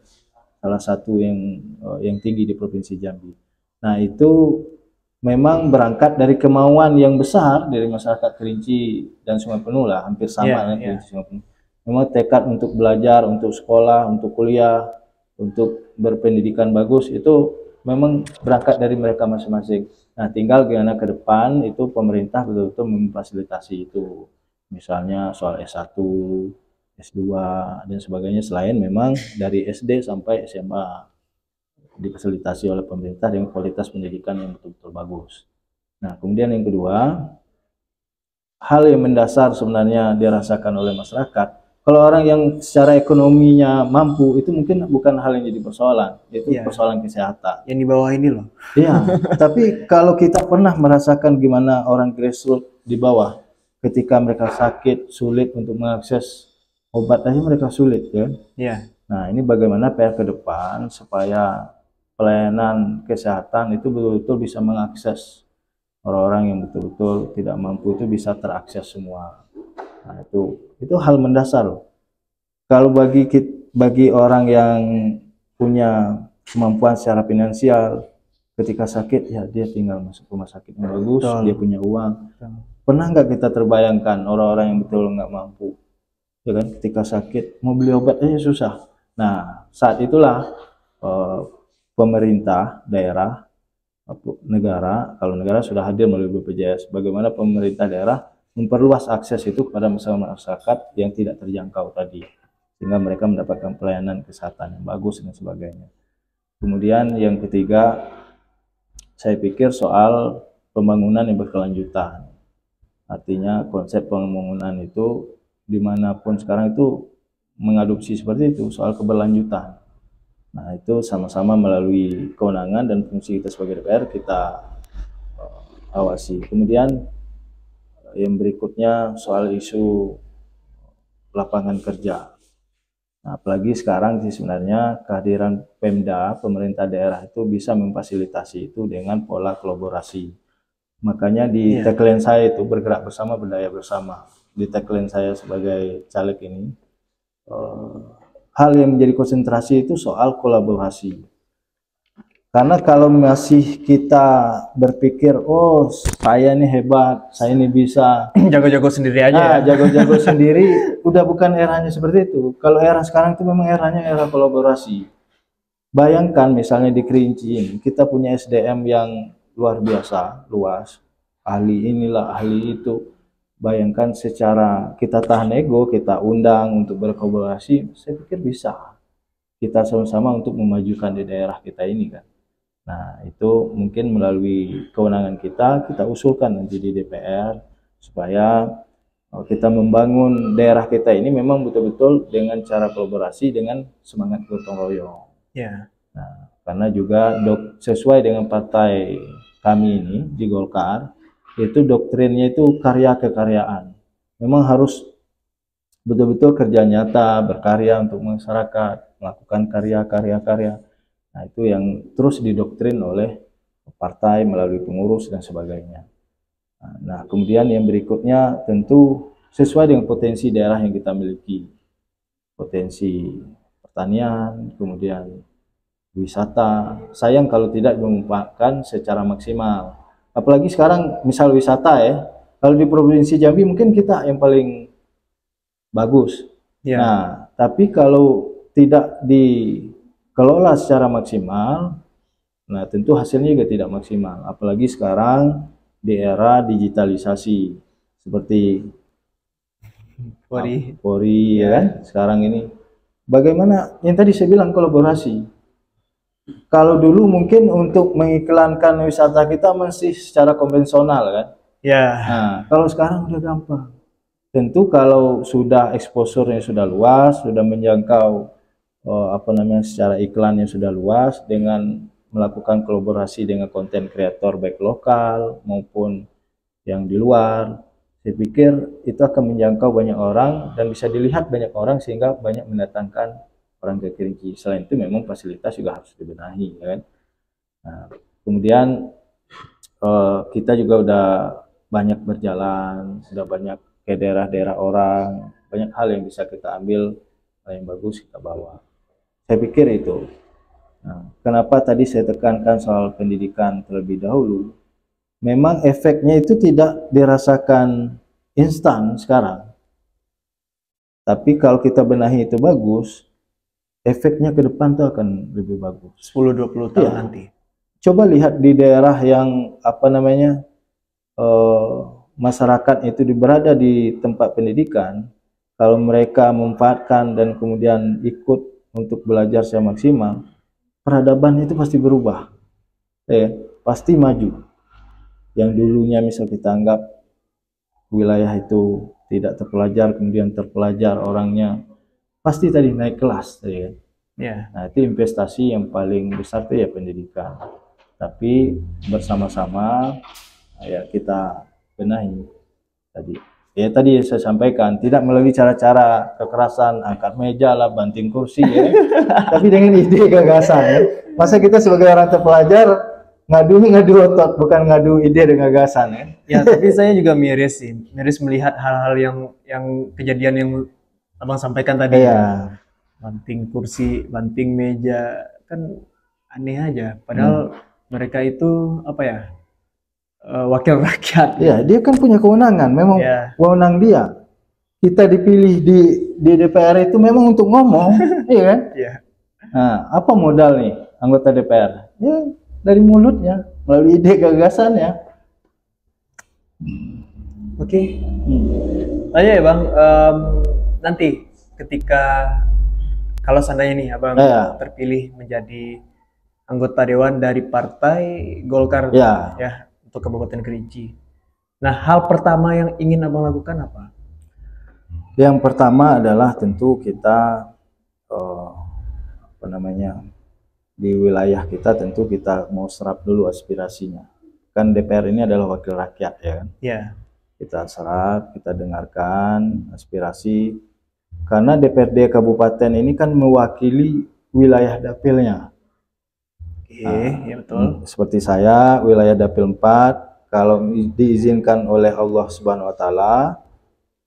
Salah satu yang tinggi di Provinsi Jambi. Nah itu memang berangkat dari kemauan yang besar dari masyarakat Kerinci dan Sungai Penuh lah, hampir sama Kerinci Sungai Penuh. Memang tekad untuk belajar, untuk sekolah, untuk kuliah, untuk berpendidikan bagus itu memang berangkat dari mereka masing-masing. Nah tinggal gimana ke depan itu pemerintah betul-betul memfasilitasi itu. Misalnya soal S1, S2 dan sebagainya, selain memang dari SD sampai SMA difasilitasi oleh pemerintah dengan kualitas pendidikan yang betul-betul bagus. Nah, kemudian yang kedua, hal yang mendasar sebenarnya dirasakan oleh masyarakat. Kalau orang yang secara ekonominya mampu, itu mungkin bukan hal yang jadi persoalan, itu persoalan kesehatan. Yang di bawah ini loh. Iya, tapi kalau kita pernah merasakan gimana orang grassroots di bawah, ketika mereka sakit, sulit untuk mengakses obat aja mereka sulit ya. Nah, ini bagaimana PR ke depan supaya pelayanan kesehatan itu betul-betul bisa mengakses orang-orang yang betul-betul tidak mampu, itu bisa terakses semua. Nah, itu hal mendasar loh. Kalau bagi orang yang punya kemampuan secara finansial, ketika sakit ya dia tinggal masuk rumah sakit yang bagus, dia punya uang. Pernah nggak kita terbayangkan orang-orang yang betul nggak mampu, ya kan, ketika sakit mau beli obat aja susah. Nah saat itulah pemerintah daerah, negara, kalau negara sudah hadir melalui BPJS, bagaimana pemerintah daerah memperluas akses itu kepada masyarakat yang tidak terjangkau tadi, sehingga mereka mendapatkan pelayanan kesehatan yang bagus dan sebagainya. Kemudian yang ketiga, saya pikir soal pembangunan yang berkelanjutan. Artinya konsep pembangunan itu dimanapun sekarang itu mengadopsi seperti itu, soal keberlanjutan. Nah itu sama-sama melalui kewenangan dan fungsi kita sebagai DPR kita awasi. Kemudian yang berikutnya soal isu lapangan kerja. Nah, apalagi sekarang sih sebenarnya kehadiran Pemda, pemerintah daerah itu bisa memfasilitasi itu dengan pola kolaborasi. Makanya di tagline saya itu bergerak bersama, berdaya bersama. Di tagline saya sebagai caleg ini, hal yang menjadi konsentrasi itu soal kolaborasi. Karena kalau masih kita berpikir, oh saya ini hebat, saya ini bisa, Jago-jago sendiri aja ya. jago-jago sendiri, udah bukan eranya seperti itu. Kalau era sekarang itu memang eranya era kolaborasi. Bayangkan misalnya di Kerinci ini, kita punya SDM yang luar biasa, luas, ahli inilah, ahli itu. Bayangkan secara kita tahan ego, kita undang untuk berkolaborasi, saya pikir bisa. Kita sama-sama untuk memajukan di daerah kita ini kan. Nah, itu mungkin melalui kewenangan kita usulkan nanti di DPR supaya kita membangun daerah kita ini memang betul-betul dengan cara kolaborasi dengan semangat gotong royong. Ya. Nah, karena juga sesuai dengan partai kami ini di Golkar, itu doktrinnya itu karya kekaryaan. Memang harus betul-betul kerja nyata, berkarya untuk masyarakat, melakukan karya. Nah, itu yang terus didoktrin oleh partai melalui pengurus dan sebagainya. Nah, kemudian yang berikutnya tentu sesuai dengan potensi daerah yang kita miliki. Potensi pertanian, kemudian wisata. Sayang kalau tidak dimanfaatkan secara maksimal. Apalagi sekarang misal wisata ya, kalau di Provinsi Jambi mungkin kita yang paling bagus. Ya. Nah, tapi kalau tidak dikelola secara maksimal, nah tentu hasilnya juga tidak maksimal. Apalagi sekarang di era digitalisasi seperti Polri ya kan sekarang ini. Bagaimana yang tadi saya bilang kolaborasi. Kalau dulu mungkin untuk mengiklankan wisata kita masih secara konvensional kan. Ya. Nah, kalau sekarang udah gampang. Tentu kalau sudah exposure-nya sudah luas, sudah menjangkau secara iklannya sudah luas, dengan melakukan kolaborasi dengan konten kreator baik lokal maupun yang di luar, saya pikir itu akan menjangkau banyak orang dan bisa dilihat banyak orang sehingga banyak mendatangkan orang ke Kerinci. Selain itu memang fasilitas juga harus dibenahi ya kan. Nah, kemudian kita juga udah banyak berjalan, sudah banyak ke daerah-daerah orang, banyak hal yang bisa kita ambil, hal yang bagus kita bawa. Saya pikir itu. Nah, kenapa tadi saya tekankan soal pendidikan terlebih dahulu? Memang efeknya itu tidak dirasakan instan sekarang. Tapi kalau kita benahi itu bagus, efeknya ke depan tuh akan lebih bagus. 10-20 tahun nanti. Coba lihat di daerah yang masyarakat itu berada di tempat pendidikan, kalau mereka memanfaatkan dan kemudian ikut untuk belajar secara maksimal, peradaban itu pasti berubah, pasti maju. Yang dulunya misal kita anggap wilayah itu tidak terpelajar, kemudian terpelajar orangnya, pasti tadi naik kelas, ya. Nah, itu investasi yang paling besar itu ya pendidikan. Tapi bersama-sama ya kita benahi tadi. Ya tadi saya sampaikan, tidak melalui cara-cara kekerasan, angkat meja lah, banting kursi ya. Tapi dengan ide gagasan ya. Masa kita sebagai orang terpelajar ngadu otot, bukan ngadu ide dan gagasan ya. Ya, tapi saya juga miris sih. Miris melihat hal-hal yang kejadian yang Abang sampaikan tadi. Ya. Banting kursi, banting meja, kan aneh aja. Padahal mereka itu wakil rakyat. Ya, dia kan punya kewenangan, memang wewenang dia. Kita dipilih di DPR itu memang untuk ngomong, iya kan? Iya. Nah, apa modal nih anggota DPR? Ya, dari mulutnya, melalui ide gagasannya. Oke. Tanya ya Bang, nanti ketika kalau seandainya nih Abang terpilih menjadi anggota dewan dari Partai Golkar ya untuk Kabupaten Kerinci. Nah, hal pertama yang ingin Abang lakukan apa? Yang pertama adalah tentu kita di wilayah kita tentu kita mau serap dulu aspirasinya. Kan DPR ini adalah wakil rakyat ya kan? Iya. Kita serap, kita dengarkan aspirasi. Karena DPRD kabupaten ini kan mewakili wilayah dapilnya. Iya betul. Seperti saya, wilayah dapil 4, kalau diizinkan oleh Allah Subhanahu wa taala,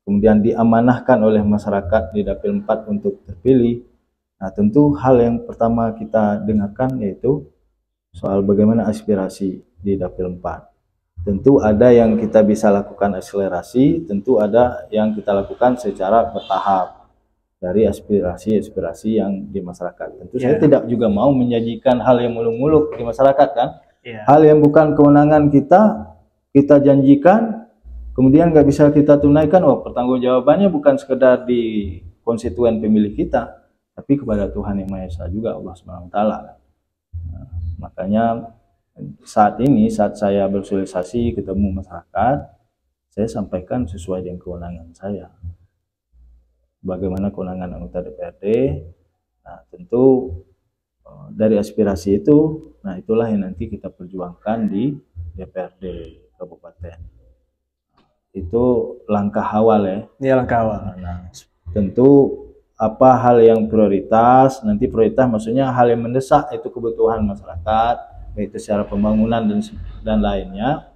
kemudian diamanahkan oleh masyarakat di dapil 4 untuk terpilih. Nah, tentu hal yang pertama kita dengarkan yaitu soal bagaimana aspirasi di Dapil 4. Tentu ada yang kita bisa lakukan akselerasi, tentu ada yang kita lakukan secara bertahap dari aspirasi-aspirasi yang di masyarakat. Tentu saya tidak juga mau menyajikan hal yang muluk-muluk di masyarakat kan. Hal yang bukan kewenangan kita janjikan, kemudian nggak bisa kita tunaikan. Oh, pertanggungjawabannya bukan sekedar di konstituen pemilih kita, tapi kepada Tuhan Yang Maha Esa juga, Allah SWT. Nah, makanya saat ini, saat saya bersosialisasi ketemu masyarakat, saya sampaikan sesuai dengan kewenangan saya. Bagaimana kewenangan anggota DPRD. Nah, tentu dari aspirasi itu, nah itulah yang nanti kita perjuangkan di DPRD Kabupaten. Itu langkah awal ya. Iya, langkah awal. Nah, tentu apa hal yang prioritas, nanti prioritas maksudnya hal yang mendesak, itu kebutuhan masyarakat, baik itu secara pembangunan dan lainnya.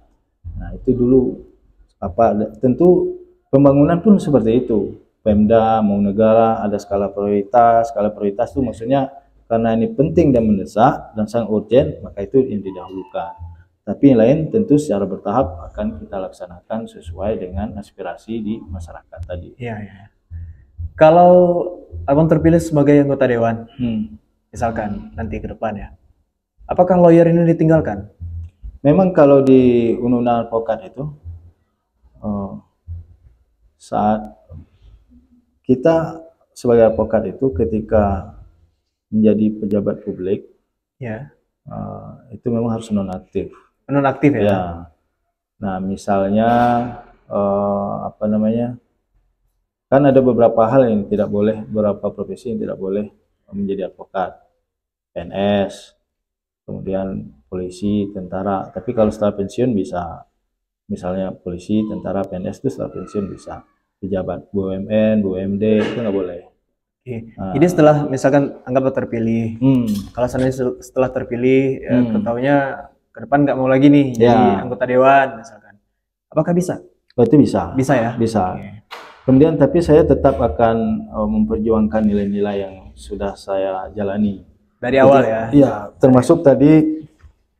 Nah, itu dulu tentu pembangunan pun seperti itu. Pemda mau negara ada skala prioritas. Skala prioritas itu maksudnya karena ini penting dan mendesak dan sangat urgent, maka itu yang didahulukan. Tapi yang lain tentu secara bertahap akan kita laksanakan sesuai dengan aspirasi di masyarakat tadi. Iya, iya. Kalau Abang terpilih sebagai anggota dewan, misalkan nanti ke depan ya, apakah lawyer ini ditinggalkan? Memang kalau di Undang-Undang Advokat itu, saat kita sebagai advokat itu ketika menjadi pejabat publik, itu memang harus nonaktif. Nonaktif ya? Ya. Nah, misalnya kan ada beberapa hal yang tidak boleh, beberapa profesi yang tidak boleh menjadi advokat, PNS, kemudian polisi, tentara. Tapi kalau setelah pensiun bisa, misalnya polisi, tentara, PNS itu setelah pensiun bisa. Pejabat BUMN, BUMD itu nggak boleh. Nah, jadi setelah misalkan anggaplah terpilih, kalau setelah terpilih, ketahuinya ke depan nggak mau lagi nih jadi anggota dewan misalkan, apakah bisa? Itu bisa. Bisa ya? Bisa. Kemudian tapi saya tetap akan memperjuangkan nilai-nilai yang sudah saya jalani. Dari awal ya? Iya, termasuk tadi,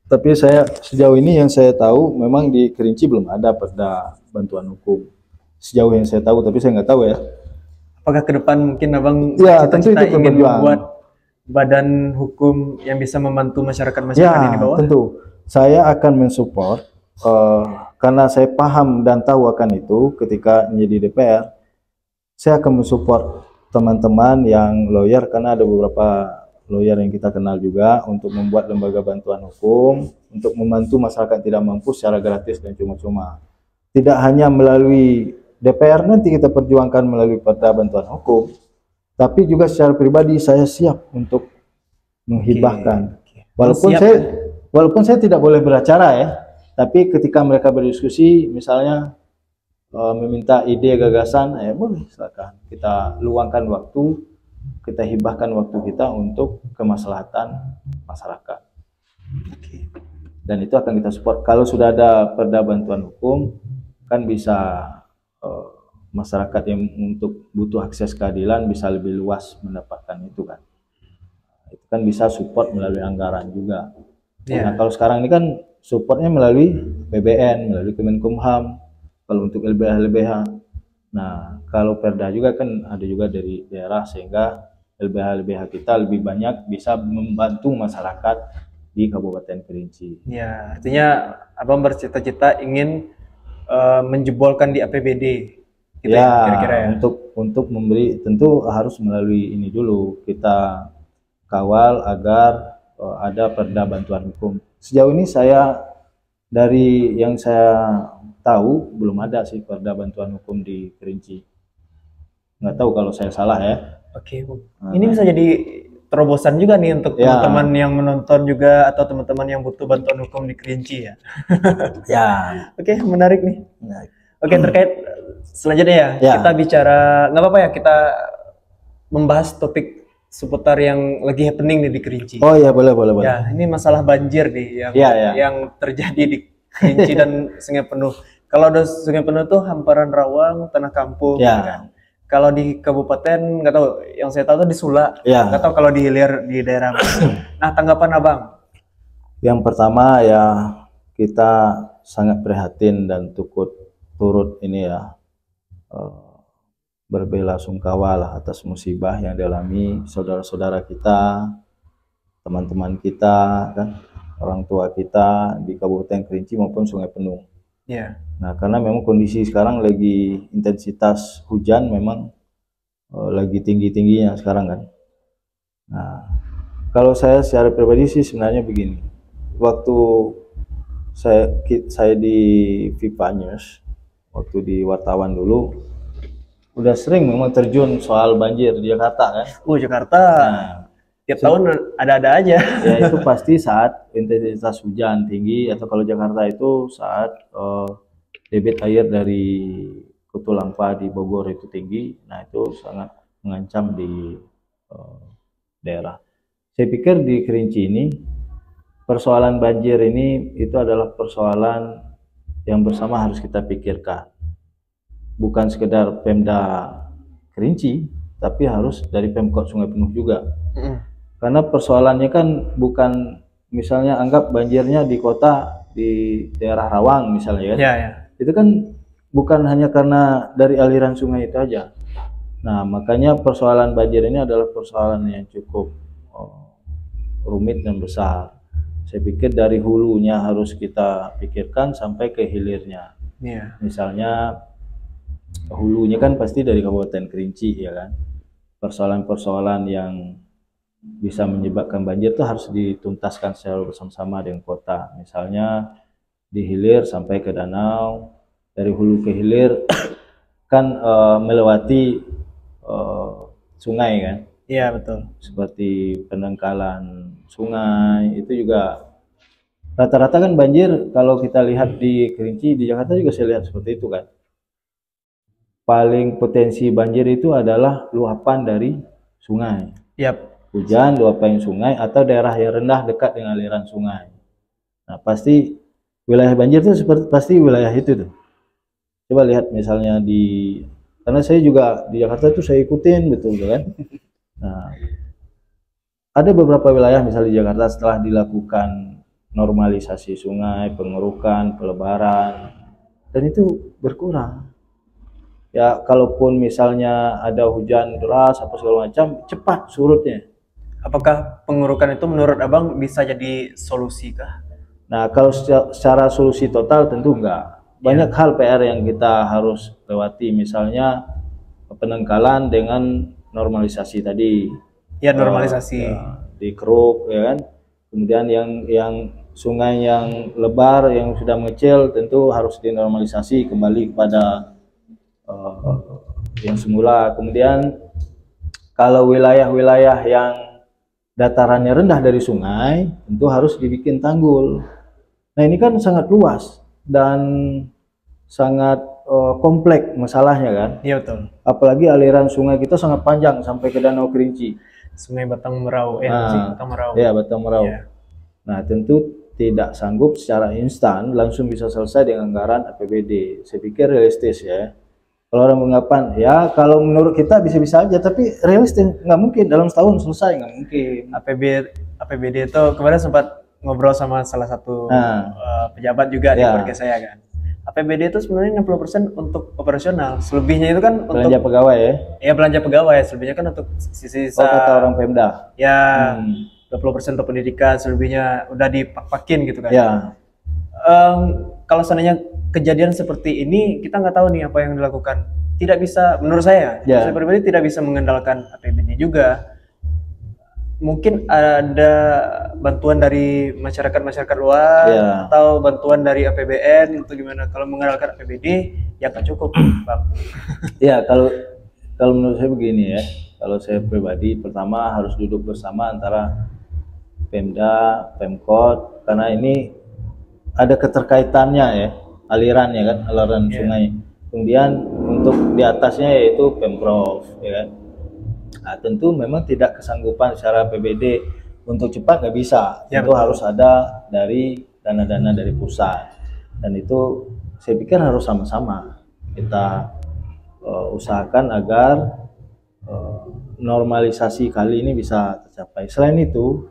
tapi saya sejauh ini yang saya tahu memang di Kerinci belum ada perda bantuan hukum. Sejauh yang saya tahu, tapi saya nggak tahu ya. Apakah ke depan mungkin Abang cita-cita ingin membuat badan hukum yang bisa membantu masyarakat-masyarakat ini di bawah? Tentu. Saya akan mensupport, karena saya paham dan tahu akan itu ketika menjadi DPR. Saya akan mensupport teman-teman yang lawyer, karena ada beberapa lawyer yang kita kenal juga, untuk membuat lembaga bantuan hukum untuk membantu masyarakat tidak mampu secara gratis dan cuma-cuma. Tidak hanya melalui DPR nanti kita perjuangkan melalui perda bantuan hukum, tapi juga secara pribadi saya siap untuk menghibahkan. Walaupun saya tidak boleh beracara ya, tapi ketika mereka berdiskusi, misalnya meminta ide gagasan, ya boleh, silakan kita luangkan waktu, kita hibahkan waktu kita untuk kemaslahatan masyarakat. Dan itu akan kita support. Kalau sudah ada perda bantuan hukum, kan bisa masyarakat yang untuk butuh akses keadilan bisa lebih luas mendapatkan itu kan. Itu kan bisa support melalui anggaran juga. Nah, kalau sekarang ini kan supportnya melalui PBN, melalui Kemenkumham, kalau untuk LBH-LBH. Nah, kalau perda juga kan ada juga dari daerah, sehingga LBH-LBH kita lebih banyak bisa membantu masyarakat di Kabupaten Kerinci. Ya, artinya Abang bercita-cita ingin menjebolkan di APBD. Gitu kira-kira ya. Untuk memberi, tentu harus melalui ini dulu, kita kawal agar ada perda bantuan hukum. Sejauh ini saya, dari yang saya tahu, belum ada sih perda bantuan hukum di Kerinci. Nggak tahu kalau saya salah ya. Oke, ini bisa jadi terobosan juga nih untuk teman-teman yang menonton juga, atau teman-teman yang butuh bantuan hukum di Kerinci ya. Oke, menarik nih. Oke, terkait selanjutnya kita bicara, nggak apa-apa ya, kita membahas topik seputar yang lagi happening nih di Kerinci. Oh iya, boleh. Ya, ini masalah banjir nih yang terjadi di Kerinci dan Sungai Penuh. Kalau ada Sungai Penuh tuh hamparan Rawang, Tanah Kampung. Kan? Kalau di kabupaten nggak tahu, yang saya tahu tuh di Sula. Nggak tahu kalau di hilir di daerah. Nah, tanggapan Abang Yang pertama ya, kita sangat prihatin dan turut ini ya, berbelasungkawa lah atas musibah yang dialami saudara-saudara kita, teman-teman kita, kan, orang tua kita di Kabupaten Kerinci maupun Sungai Penuh. Iya. Nah, karena memang kondisi sekarang lagi intensitas hujan memang lagi tinggi-tingginya sekarang kan. Nah, kalau saya secara pribadi sih sebenarnya begini. Waktu saya di Viva News, waktu di wartawan dulu, udah sering memang terjun soal banjir di Jakarta kan. Jakarta. Nah, tiap tahun ada-ada aja. Ya itu pasti saat intensitas hujan tinggi, atau kalau Jakarta itu saat debit air dari Kutu Lampa di Bogor itu tinggi. Nah itu sangat mengancam di daerah. Saya pikir di Kerinci ini persoalan banjir ini itu adalah persoalan yang bersama harus kita pikirkan. Bukan sekedar Pemda Kerinci, tapi harus dari Pemkot Sungai Penuh juga. Karena persoalannya kan bukan misalnya anggap banjirnya di kota, di daerah Rawang misalnya kan. Ya. Itu kan bukan hanya karena dari aliran sungai itu aja. Nah, makanya persoalan banjir ini adalah persoalan yang cukup rumit dan besar. Saya pikir dari hulunya harus kita pikirkan sampai ke hilirnya. Yeah. Misalnya hulunya kan pasti dari Kabupaten Kerinci ya kan. Persoalan-persoalan yang bisa menyebabkan banjir itu harus dituntaskan secara bersama-sama dengan kota. Misalnya di hilir sampai ke danau, dari hulu ke hilir kan melewati sungai kan. Iya betul. Seperti pendangkalan sungai itu juga rata-rata kan banjir. Kalau kita lihat di Kerinci, di Jakarta juga saya lihat seperti itu kan. Paling potensi banjir itu adalah luapan dari sungai. Yap. Hujan, luapan sungai, atau daerah yang rendah dekat dengan aliran sungai. Nah pasti wilayah banjir itu pasti wilayah itu tuh. Coba lihat misalnya karena saya juga di Jakarta itu saya ikutin betul kan. Nah, ada beberapa wilayah misalnya di Jakarta setelah dilakukan normalisasi sungai, pengerukan, pelebaran, dan itu berkurang. Ya, kalaupun misalnya ada hujan deras apa segala macam, cepat surutnya. Apakah pengurukan itu menurut Abang bisa jadi solusi kah? Nah, kalau secara solusi total tentu enggak. Banyak hal PR yang kita harus lewati, misalnya penangkalan dengan normalisasi tadi. Ya, normalisasi. Dikeruk ya kan. Kemudian yang sungai yang lebar yang sudah mengecil tentu harus dinormalisasi kembali kepada yang semula. Kemudian kalau wilayah-wilayah yang datarannya rendah dari sungai tentu harus dibikin tanggul. Nah, ini kan sangat luas dan sangat kompleks masalahnya kan. Iya betul. Apalagi aliran sungai kita sangat panjang sampai ke Danau Kerinci. Sungai Batang Merau, Batang Merau. Ya, Batang Merau. Ya. Nah, tentu tidak sanggup secara instan langsung bisa selesai dengan anggaran APBD. Saya pikir realistis ya. Kalau orang mengatakan, ya kalau menurut kita bisa-bisa aja, tapi realistis nggak mungkin dalam setahun selesai, nggak mungkin. APBD itu kemarin sempat ngobrol sama salah satu pejabat juga di podcast saya kan. APBD itu sebenarnya 60% untuk operasional, selebihnya itu kan belanja untuk pegawai ya? Iya belanja pegawai, selebihnya kan untuk sisa. Kata orang Pemda. Ya, 20% untuk pendidikan, selebihnya udah dipak-pakin gitu kan. Ya. Kalau seandainya kejadian seperti ini, kita nggak tahu nih apa yang dilakukan. Tidak bisa, menurut saya, saya pribadi tidak bisa mengandalkan APBD juga. Mungkin ada bantuan dari masyarakat luar atau bantuan dari APBN untuk gimana. Kalau mengandalkan APBD ya nggak cukup, Bang. Ya, kalau menurut saya begini ya. Kalau saya pribadi, pertama harus duduk bersama antara Pemda, Pemkot, karena ini ada keterkaitannya ya, alirannya kan, aliran sungai. Kemudian untuk di atasnya yaitu Pemprov, ya kan. Nah, tentu memang tidak kesanggupan secara APBD untuk cepat nggak bisa. Itu harus ada dari dana-dana dari pusat. Dan itu saya pikir harus sama-sama kita usahakan agar normalisasi kali ini bisa tercapai. Selain itu,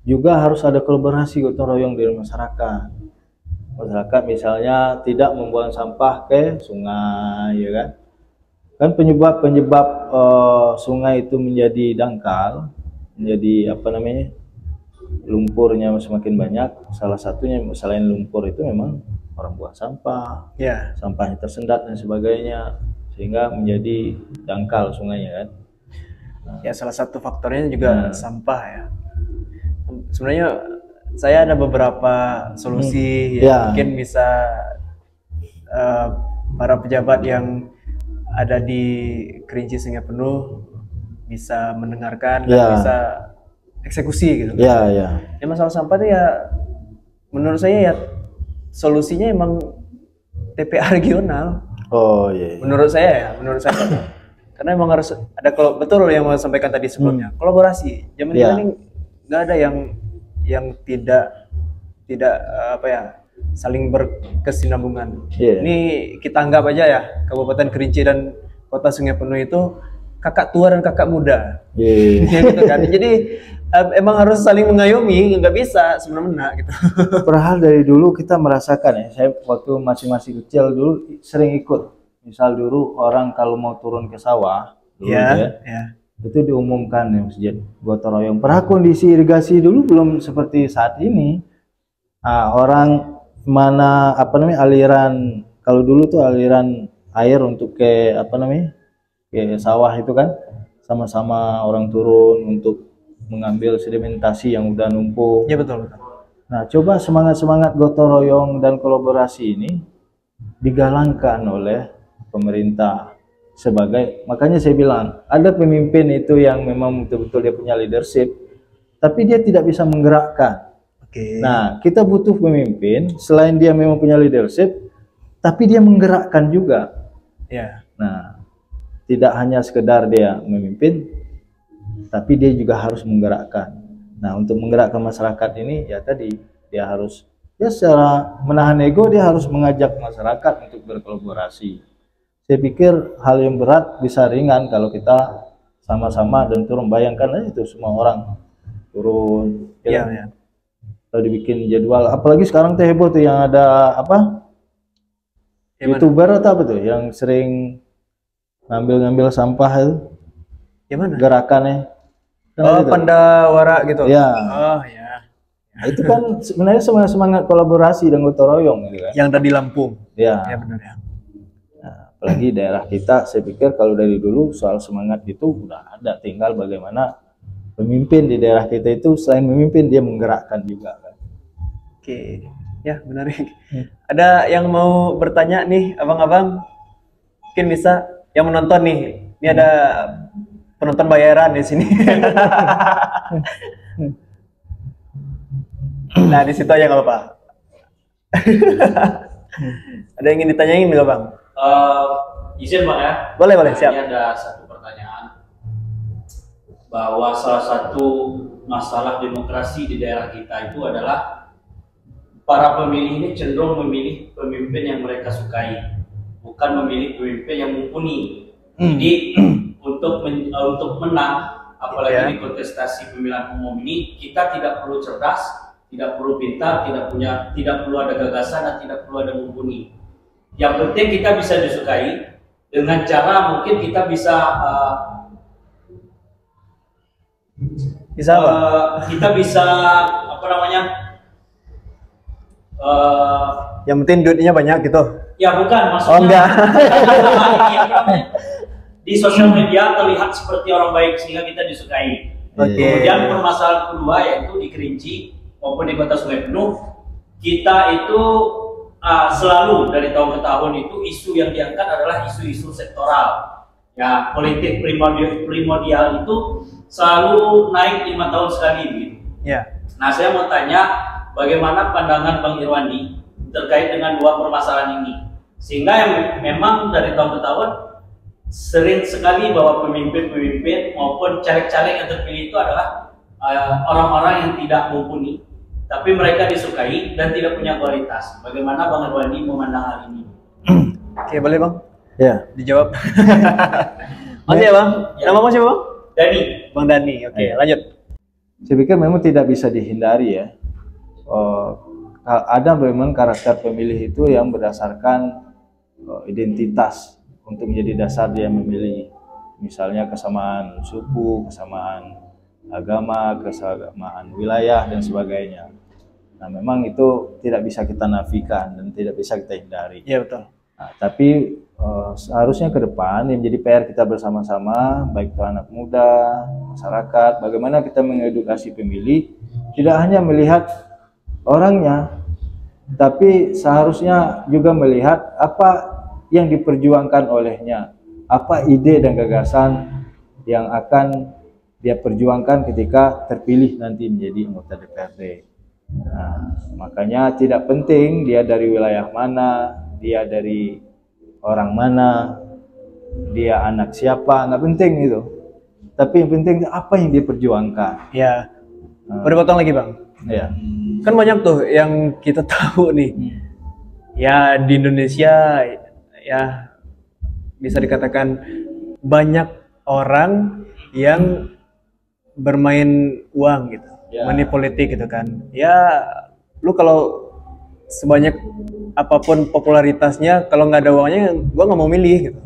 juga harus ada kolaborasi gotong royong dengan masyarakat. Masyarakat misalnya tidak membuang sampah ke sungai, ya kan? Kan penyebab sungai itu menjadi dangkal, menjadi apa namanya, lumpurnya semakin banyak. Salah satunya selain lumpur itu memang orang buang sampah, sampahnya tersendat dan sebagainya, sehingga menjadi dangkal sungainya kan. Ya, salah satu faktornya juga sampah ya. Sebenarnya saya ada beberapa solusi yang mungkin bisa para pejabat yang ada di Kerinci Sungai Penuh bisa mendengarkan dan bisa eksekusi gitu. Ya, masalah sampah itu ya menurut saya ya solusinya emang TPA regional. Menurut saya. Karena emang harus ada, kalau betul yang mau sampaikan tadi sebelumnya, kolaborasi. Zaman ini nggak ada yang tidak saling berkesinambungan. Ini kita anggap aja ya, Kabupaten Kerinci dan Kota Sungai Penuh itu kakak tua dan kakak muda. Gitu kan. Jadi emang harus saling mengayomi, nggak bisa semena-mena gitu. Padahal dari dulu kita merasakan ya, saya waktu masih kecil dulu sering ikut. Misal dulu orang kalau mau turun ke sawah, itu diumumkan ya masjid gotong royong. Padahal kondisi irigasi dulu belum seperti saat ini. Orang mana aliran, kalau dulu tuh aliran air untuk ke ke sawah itu kan sama-sama orang turun untuk mengambil sedimentasi yang udah numpuk. Iya betul. Nah, coba semangat gotong royong dan kolaborasi ini digalangkan oleh pemerintah makanya saya bilang ada pemimpin itu yang memang betul-betul dia punya leadership, tapi dia tidak bisa menggerakkan. Nah, kita butuh pemimpin selain dia memang punya leadership, tapi dia menggerakkan juga. Nah, tidak hanya sekedar dia memimpin, tapi dia juga harus menggerakkan. Nah, untuk menggerakkan masyarakat ini ya tadi dia harus secara menahan ego, dia harus mengajak masyarakat untuk berkolaborasi. Saya pikir hal yang berat bisa ringan kalau kita sama-sama dan turun. Bayangkan aja itu semua orang turun. Kalau dibikin jadwal, apalagi sekarang teh heboh tuh yang ada YouTuber atau apa tuh yang sering ngambil sampah itu. Yang mana? Gerakannya. Pandawara gitu. Nah, itu kan sebenarnya semangat kolaborasi dan gotong royong gitu kan. Yang ada di Lampung. Ya benar ya. Nah, apalagi daerah kita, saya pikir kalau dari dulu soal semangat itu udah ada, tinggal bagaimana pemimpin di daerah kita itu selain memimpin dia menggerakkan juga kan. Ya benar. Ada yang mau bertanya nih abang-abang? Mungkin bisa yang menonton nih. Ini ada penonton bayaran di sini. Nah, di situ aja nggak apa-apa. Ada yang ingin ditanyain nggak bang? Izin bang ya. Boleh siap. Ini ada satu pertanyaan bahwa salah satu masalah demokrasi di daerah kita itu adalah para pemilih ini cenderung memilih pemimpin yang mereka sukai, bukan memilih pemimpin yang mumpuni. Jadi untuk menang, apalagi di kontestasi pemilihan umum ini, kita tidak perlu cerdas, tidak perlu pintar, tidak perlu ada gagasan, dan tidak perlu ada mumpuni. Yang penting kita bisa disukai dengan cara mungkin kita bisa kita bisa yang penting duitnya banyak gitu. Ya bukan, maksudnya enggak. Di sosial media terlihat seperti orang baik sehingga kita disukai. Kemudian permasalahan kedua yaitu di Kerinci maupun di Kota Sungai Penuh, kita itu selalu dari tahun ke tahun itu isu yang diangkat adalah isu-isu sektoral. Ya, politik primordial itu selalu naik 5 tahun sekali gitu. Nah, saya mau tanya bagaimana pandangan Bang Irwandi terkait dengan dua permasalahan ini, sehingga yang memang dari tahun ke tahun sering sekali bahwa pemimpin-pemimpin maupun caleg-caleg yang terpilih itu adalah orang-orang yang tidak mumpuni, tapi mereka disukai dan tidak punya kualitas. Bagaimana Bang Irwandi memandang hal ini? Oke, boleh Bang? Ya. Dijawab. Masih ya Bang? Nama siapa Bang? Dani. Bang Dani, oke, lanjut. Saya pikir memang tidak bisa dihindari ya. Ada memang karakter pemilih itu yang berdasarkan identitas untuk menjadi dasar dia memilih. Misalnya kesamaan suku, kesamaan agama, kesamaan wilayah dan sebagainya. Nah, memang itu tidak bisa kita nafikan dan tidak bisa kita hindari. Iya, betul. Nah, tapi seharusnya ke depan yang menjadi PR kita bersama-sama, baik itu anak muda, masyarakat, bagaimana kita mengedukasi pemilih, tidak hanya melihat orangnya, tapi seharusnya juga melihat apa yang diperjuangkan olehnya, apa ide dan gagasan yang akan dia perjuangkan ketika terpilih nanti menjadi anggota DPRD. Nah, makanya tidak penting dia dari wilayah mana, dia dari orang mana, dia anak siapa, nggak penting itu. Tapi yang penting apa yang dia perjuangkan. Ya. Udah potong lagi, Bang. Ya. Kan banyak tuh yang kita tahu nih. Ya, di Indonesia ya bisa dikatakan banyak orang yang bermain uang gitu. Ya. Money politik gitu kan. Ya, lu kalau sebanyak apapun popularitasnya, kalau nggak ada uangnya, gue nggak mau milih gitu.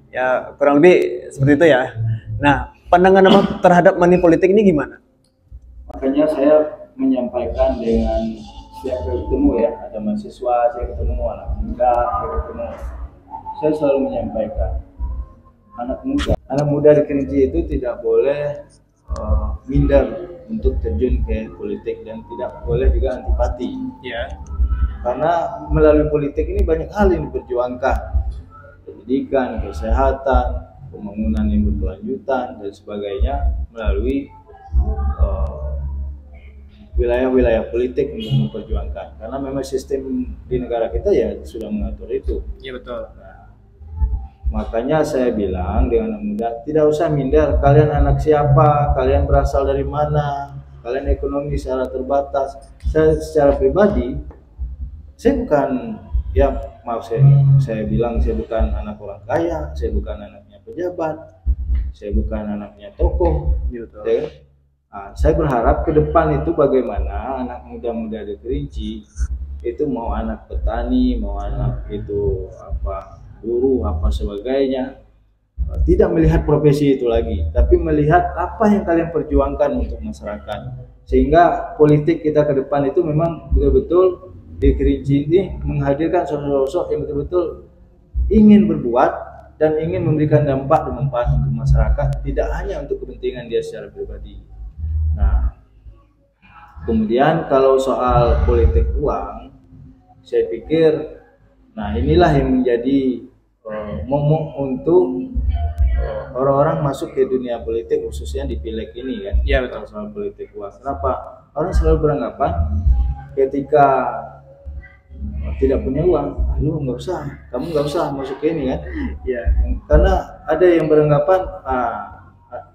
Ya kurang lebih seperti itu ya. Nah, pandangan Abang terhadap money politik ini gimana? Makanya saya menyampaikan dengan setiap ketemu ya, ada mahasiswa, saya ketemu anak muda, saya selalu menyampaikan anak muda di Kerinci itu tidak boleh minder untuk terjun ke politik dan tidak boleh juga antipati. Ya. Karena melalui politik ini banyak hal yang diperjuangkan, pendidikan, kesehatan, pembangunan yang berkelanjutan dan sebagainya melalui wilayah-wilayah politik untuk memperjuangkan. Karena memang sistem di negara kita ya sudah mengatur itu. Iya, betul. Nah, makanya saya bilang dengan anak muda, tidak usah minder. Kalian anak siapa? Kalian berasal dari mana? Kalian ekonomi secara terbatas. Saya secara pribadi, saya bukan, ya maaf saya bilang saya bukan anak orang kaya, saya bukan anaknya pejabat, saya bukan anaknya tokoh. Gitu. Ya. Nah, saya berharap ke depan itu bagaimana anak muda-muda di Kerinci itu mau anak petani, mau anak itu apa buruh apa sebagainya, tidak melihat profesi itu lagi, tapi melihat apa yang kalian perjuangkan untuk masyarakat, sehingga politik kita ke depan itu memang betul-betul di Kerinci ini menghadirkan sosok-sosok yang betul-betul ingin berbuat dan ingin memberikan dampak dan manfaat untuk masyarakat, tidak hanya untuk kepentingan dia secara pribadi. Nah, kemudian kalau soal politik uang, saya pikir, nah inilah yang menjadi momok untuk orang-orang masuk ke dunia politik, khususnya di pileg ini kan. Iya, betul. Soal politik uang. Kenapa? Orang selalu beranggapan ketika tidak punya uang, lu nggak usah, kamu nggak usah masuk ke ini kan. Iya. Karena ada yang beranggapan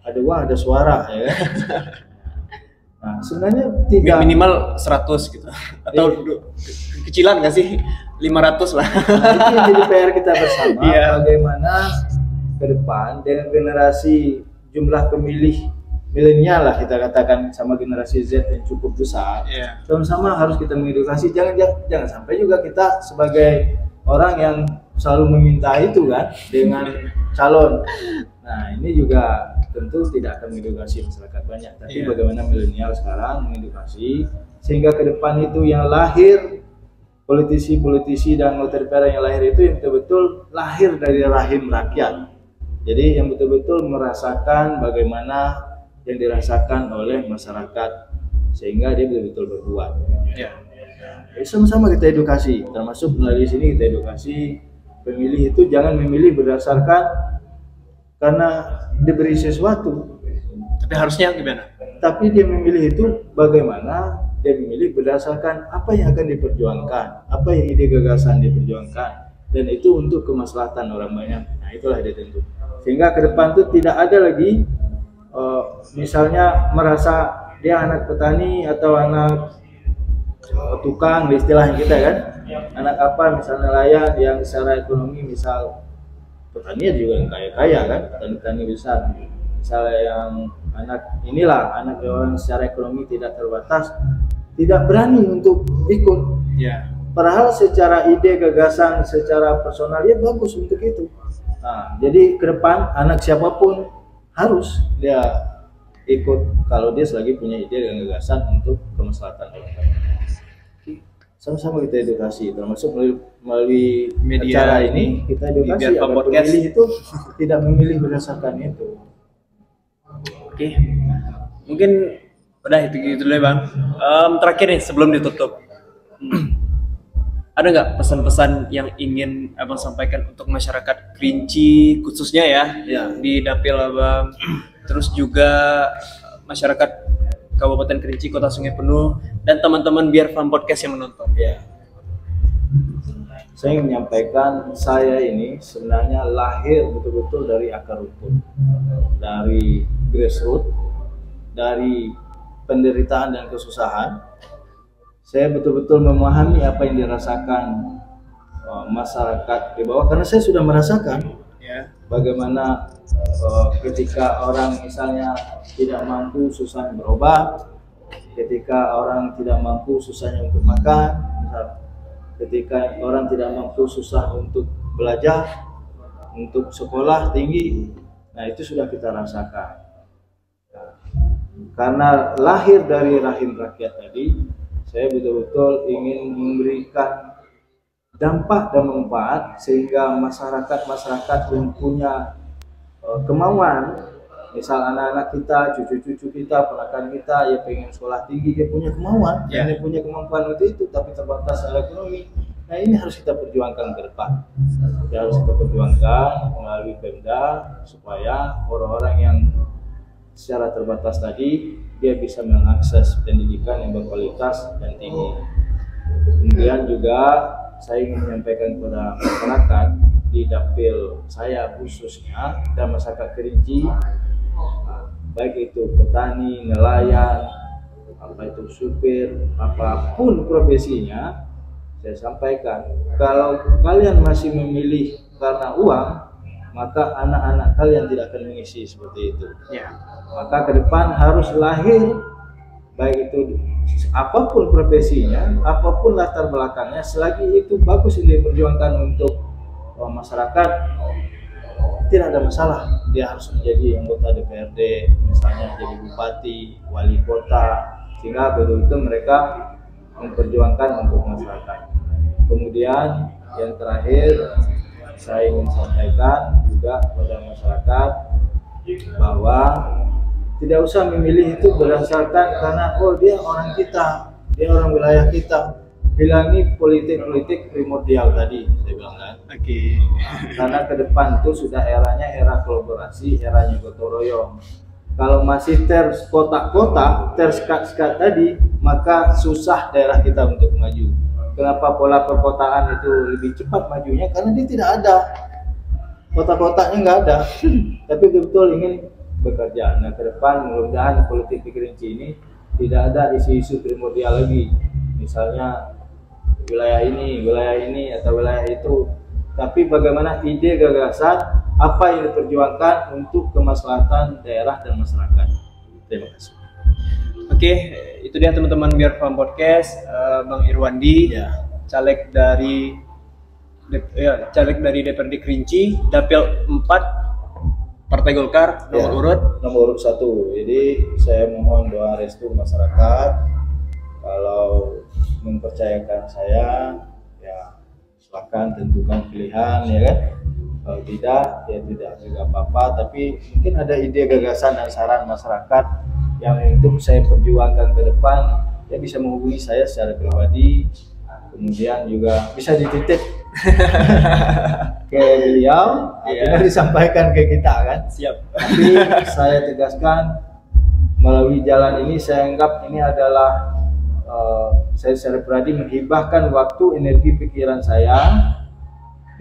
ada uang ada suara ya kan. Nah, sebenarnya tidak minimal 100 gitu. Atau kecilan nggak sih? 500 lah. Nah, itu yang jadi PR kita bersama. Iya. Bagaimana ke depan dengan generasi jumlah pemilih milenial lah kita katakan sama generasi Z yang cukup besar. Iya. Sama-sama harus kita mengedukasi. Jangan sampai juga kita sebagai orang yang selalu meminta itu kan dengan calon. Nah, ini juga tentu tidak akan mengedukasi masyarakat banyak, tapi bagaimana milenial sekarang mengedukasi sehingga ke depan itu yang lahir politisi-politisi dan anggota DPR yang lahir itu yang betul-betul lahir dari rahim rakyat. Jadi yang betul-betul merasakan bagaimana yang dirasakan oleh masyarakat sehingga dia betul-betul berbuat. Ya. Sama-sama kita edukasi, termasuk melalui sini kita edukasi pemilih itu jangan memilih berdasarkan karena diberi sesuatu, tapi harusnya gimana? Tapi dia memilih itu bagaimana dia memilih berdasarkan apa yang akan diperjuangkan, apa yang ide gagasan diperjuangkan, dan itu untuk kemaslahatan orang banyak. Nah, itulah dia tentu. Sehingga ke depan itu tidak ada lagi misalnya merasa dia anak petani atau anak tukang di istilah kita kan, anak apa misalnya nelayan yang secara ekonomi misal petani juga yang kaya-kaya kan, petani besar. misalnya yang anak orang secara ekonomi tidak terbatas, tidak berani untuk ikut. Padahal secara ide, gagasan, secara personal dia bagus untuk itu. Nah, jadi ke depan anak siapapun harus dia ikut kalau dia selagi punya ide dan gagasan untuk kemaslahatan bangsa. Sama-sama kita edukasi, termasuk melalui media acara ini kita edukasi agar pemilih itu tidak memilih berdasarkan itu. Oke, mungkin udah itu gitu deh Bang. Terakhir nih sebelum ditutup, ada nggak pesan-pesan yang ingin Abang sampaikan untuk masyarakat Kerinci khususnya ya di Dapil Abang, terus juga masyarakat Kabupaten Kerinci, Kota Sungai Penuh, dan teman-teman Biar Farm Podcast yang menonton? Saya ingin menyampaikan, saya ini sebenarnya lahir betul-betul dari akar rumput, dari grassroots, dari penderitaan dan kesusahan. Saya betul-betul memahami apa yang dirasakan masyarakat di bawah, karena saya sudah merasakan bagaimana ketika orang misalnya tidak mampu, susahnya berobat, ketika orang tidak mampu, susahnya untuk makan, ketika orang tidak mampu, susah untuk belajar, untuk sekolah tinggi. Nah, itu sudah kita rasakan. Karena lahir dari rahim rakyat tadi, saya betul-betul ingin memberikan dampak dan manfaat sehingga masyarakat yang punya kemauan, misal anak-anak kita, cucu-cucu kita, ponakan kita yang pengen sekolah tinggi, dia punya kemauan, dia punya kemampuan untuk itu, tapi terbatas secara ekonomi. Nah, ini harus kita perjuangkan ke depan. Harus kita perjuangkan melalui Pemda supaya orang-orang yang secara terbatas tadi dia bisa mengakses pendidikan yang berkualitas dan tinggi. Kemudian juga saya ingin menyampaikan kepada masyarakat di dapil saya khususnya dan masyarakat Kerinci, baik itu petani, nelayan, apa itu supir, apapun profesinya, saya sampaikan kalau kalian masih memilih karena uang, maka anak-anak kalian tidak akan mengisi seperti itu. Maka ke depan harus lahir, baik itu apapun profesinya, apapun latar belakangnya, selagi itu bagus ini diperjuangkan untuk masyarakat, tidak ada masalah. Dia harus menjadi anggota DPRD, misalnya jadi bupati, wali kota, sehingga betul-betul mereka memperjuangkan untuk masyarakat. Kemudian yang terakhir saya ingin sampaikan juga kepada masyarakat bahwa tidak usah memilih itu berdasarkan karena dia orang kita, dia orang wilayah kita. Hilangi politik primordial tadi saya bilang kan. Karena ke depan itu sudah eranya era kolaborasi, eranya gotong royong. Kalau masih kotak-kotak, sekat tadi, maka susah daerah kita untuk maju. Kenapa pola perkotaan itu lebih cepat majunya? Karena dia tidak ada, kotak-kotaknya nggak ada. Tapi betul ingin bekerja. Nah, ke depan mudah-mudahan politik di Kerinci ini tidak ada isu-isu primordial lagi. Misalnya wilayah ini atau wilayah itu, tapi bagaimana ide gagasan apa yang diperjuangkan untuk kemaslahatan daerah dan masyarakat. Terima kasih. Oke, itu dia teman-teman Biar Farm Podcast, Bang Irwandi, caleg dari DPRD Kerinci, Dapil 4 Partai Golkar, nomor urut 1. Jadi saya mohon doa restu masyarakat. Kalau mempercayakan saya, ya silakan tentukan pilihan, ya kan. Kalau tidak, ya tidak juga apa-apa. Tapi mungkin ada ide, gagasan dan saran masyarakat yang untuk saya perjuangkan ke depan, ya bisa menghubungi saya secara pribadi. Kemudian juga bisa dititip ke beliau, akhirnya disampaikan ke kita kan. Siap. Tapi saya tegaskan melalui jalan ini saya anggap ini adalah saya secara pribadi menghibahkan waktu, energi, pikiran saya,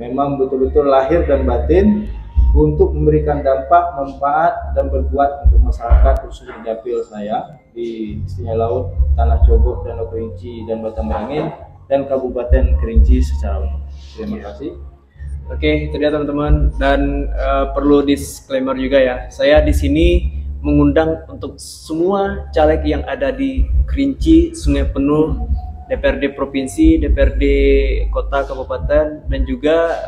memang betul-betul lahir dan batin untuk memberikan dampak, manfaat dan berbuat untuk masyarakat khususnya di dapil saya di Istimewaa Laut, Tanah Cogok, Danau Kerinci dan Batam Merangin dan Kabupaten Kerinci secara umum. Terima kasih. Oke, itu dia teman-teman, dan perlu disclaimer juga ya. Saya di sini mengundang untuk semua caleg yang ada di Kerinci, Sungai Penuh, DPRD Provinsi, DPRD Kota Kabupaten, dan juga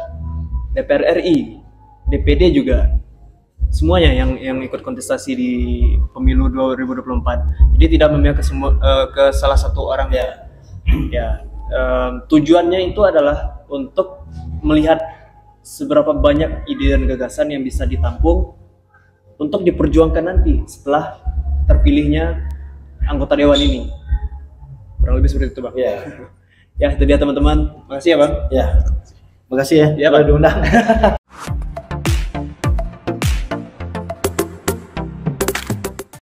DPR RI, DPD juga. Semuanya yang ikut kontestasi di pemilu 2024. Jadi tidak memihak ke salah satu orang ya. Ya, tujuannya itu adalah untuk melihat seberapa banyak ide dan gagasan yang bisa ditampung untuk diperjuangkan nanti setelah terpilihnya anggota dewan ini. Kurang lebih seperti itu, Bang. Ya. Ya, itu dia teman-teman. Makasih ya, Bang. Ya. Makasih ya. Ya, Pak. Diundang.